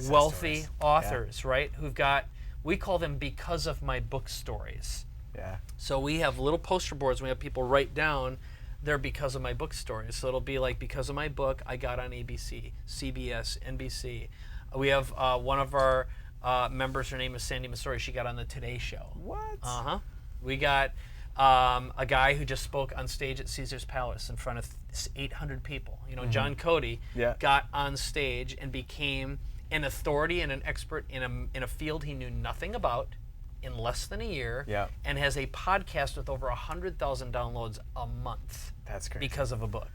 wealthy authors, right? Who've got, we call them because of my book stories. Yeah. So we have little poster boards, we have people write down their because of my book stories. So it'll be like, because of my book, I got on ABC, CBS, NBC. We have one of our members, her name is Sandy Masori, she got on the Today Show. What? Uh-huh. We got a guy who just spoke on stage at Caesar's Palace in front of 800 people. John Cody got on stage and became an authority and an expert in a field he knew nothing about in less than a year, and has a podcast with over 100,000 downloads a month. That's crazy. Because of a book.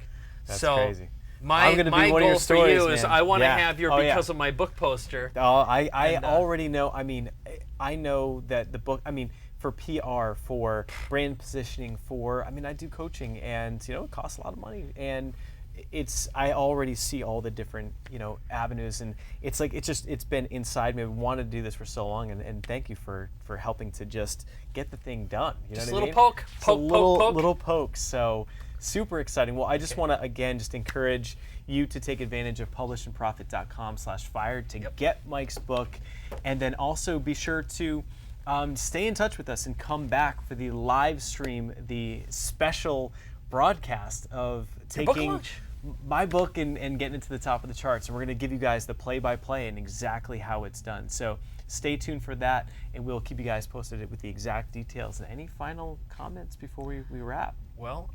That's crazy. My goal for you is I want to have your because of my book poster. I already know. I know that the book, for PR, for brand positioning, I do coaching, and it costs a lot of money, and I already see all the different avenues, and it's been inside me. I wanted to do this for so long, and thank you for helping to just get the thing done. Just a little poke. Little poke. So super exciting. Well, I just want to again just encourage you to take advantage of publishandprofit.com/fired to get Mike's book, and then also be sure to stay in touch with us and come back for the live stream, the special broadcast of taking my book and getting it to the top of the charts. And we're going to give you guys the play-by-play and exactly how it's done. So stay tuned for that, and we'll keep you guys posted with the exact details. And any final comments before we wrap? Well,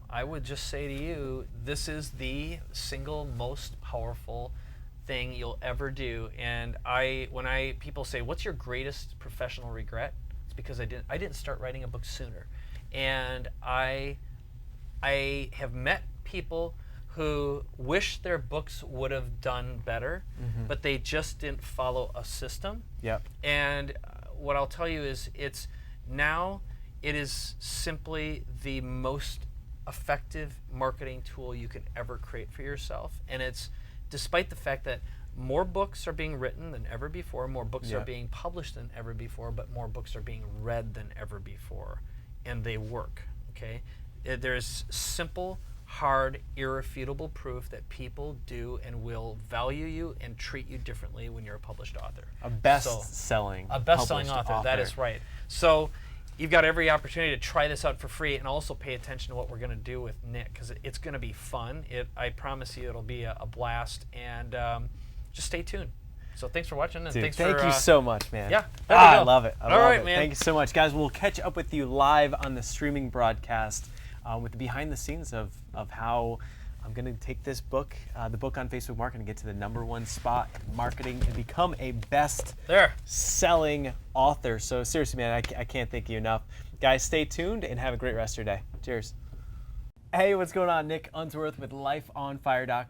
I would just say to you, this is the single most powerful thing you'll ever do. And when people say, what's your greatest professional regret? It's because I didn't start writing a book sooner. And I have met people who wish their books would have done better, but they just didn't follow a system. Yep. And what I'll tell you is it is simply the most effective marketing tool you can ever create for yourself. And it's despite the fact that more books are being written than ever before, more books are being published than ever before, but more books are being read than ever before, and they work, okay? There's simple, hard, irrefutable proof that people do and will value you and treat you differently when you're a published author. A best-selling author. That is right. So you've got every opportunity to try this out for free, and also pay attention to what we're going to do with Nick, because it's going to be fun. I promise you it'll be a blast, and just stay tuned. So thanks for watching, and thank you so much, man. Yeah, I love it. All right, man. Thank you so much, guys. We'll catch up with you live on the streaming broadcast with the behind the scenes of how I'm going to take this book, the book on Facebook marketing, and get to the #1 spot in marketing and become a best-selling author. So seriously, man, I can't thank you enough. Guys, stay tuned and have a great rest of your day. Cheers. Hey, what's going on? Nick Unsworth with lifeonfire.com.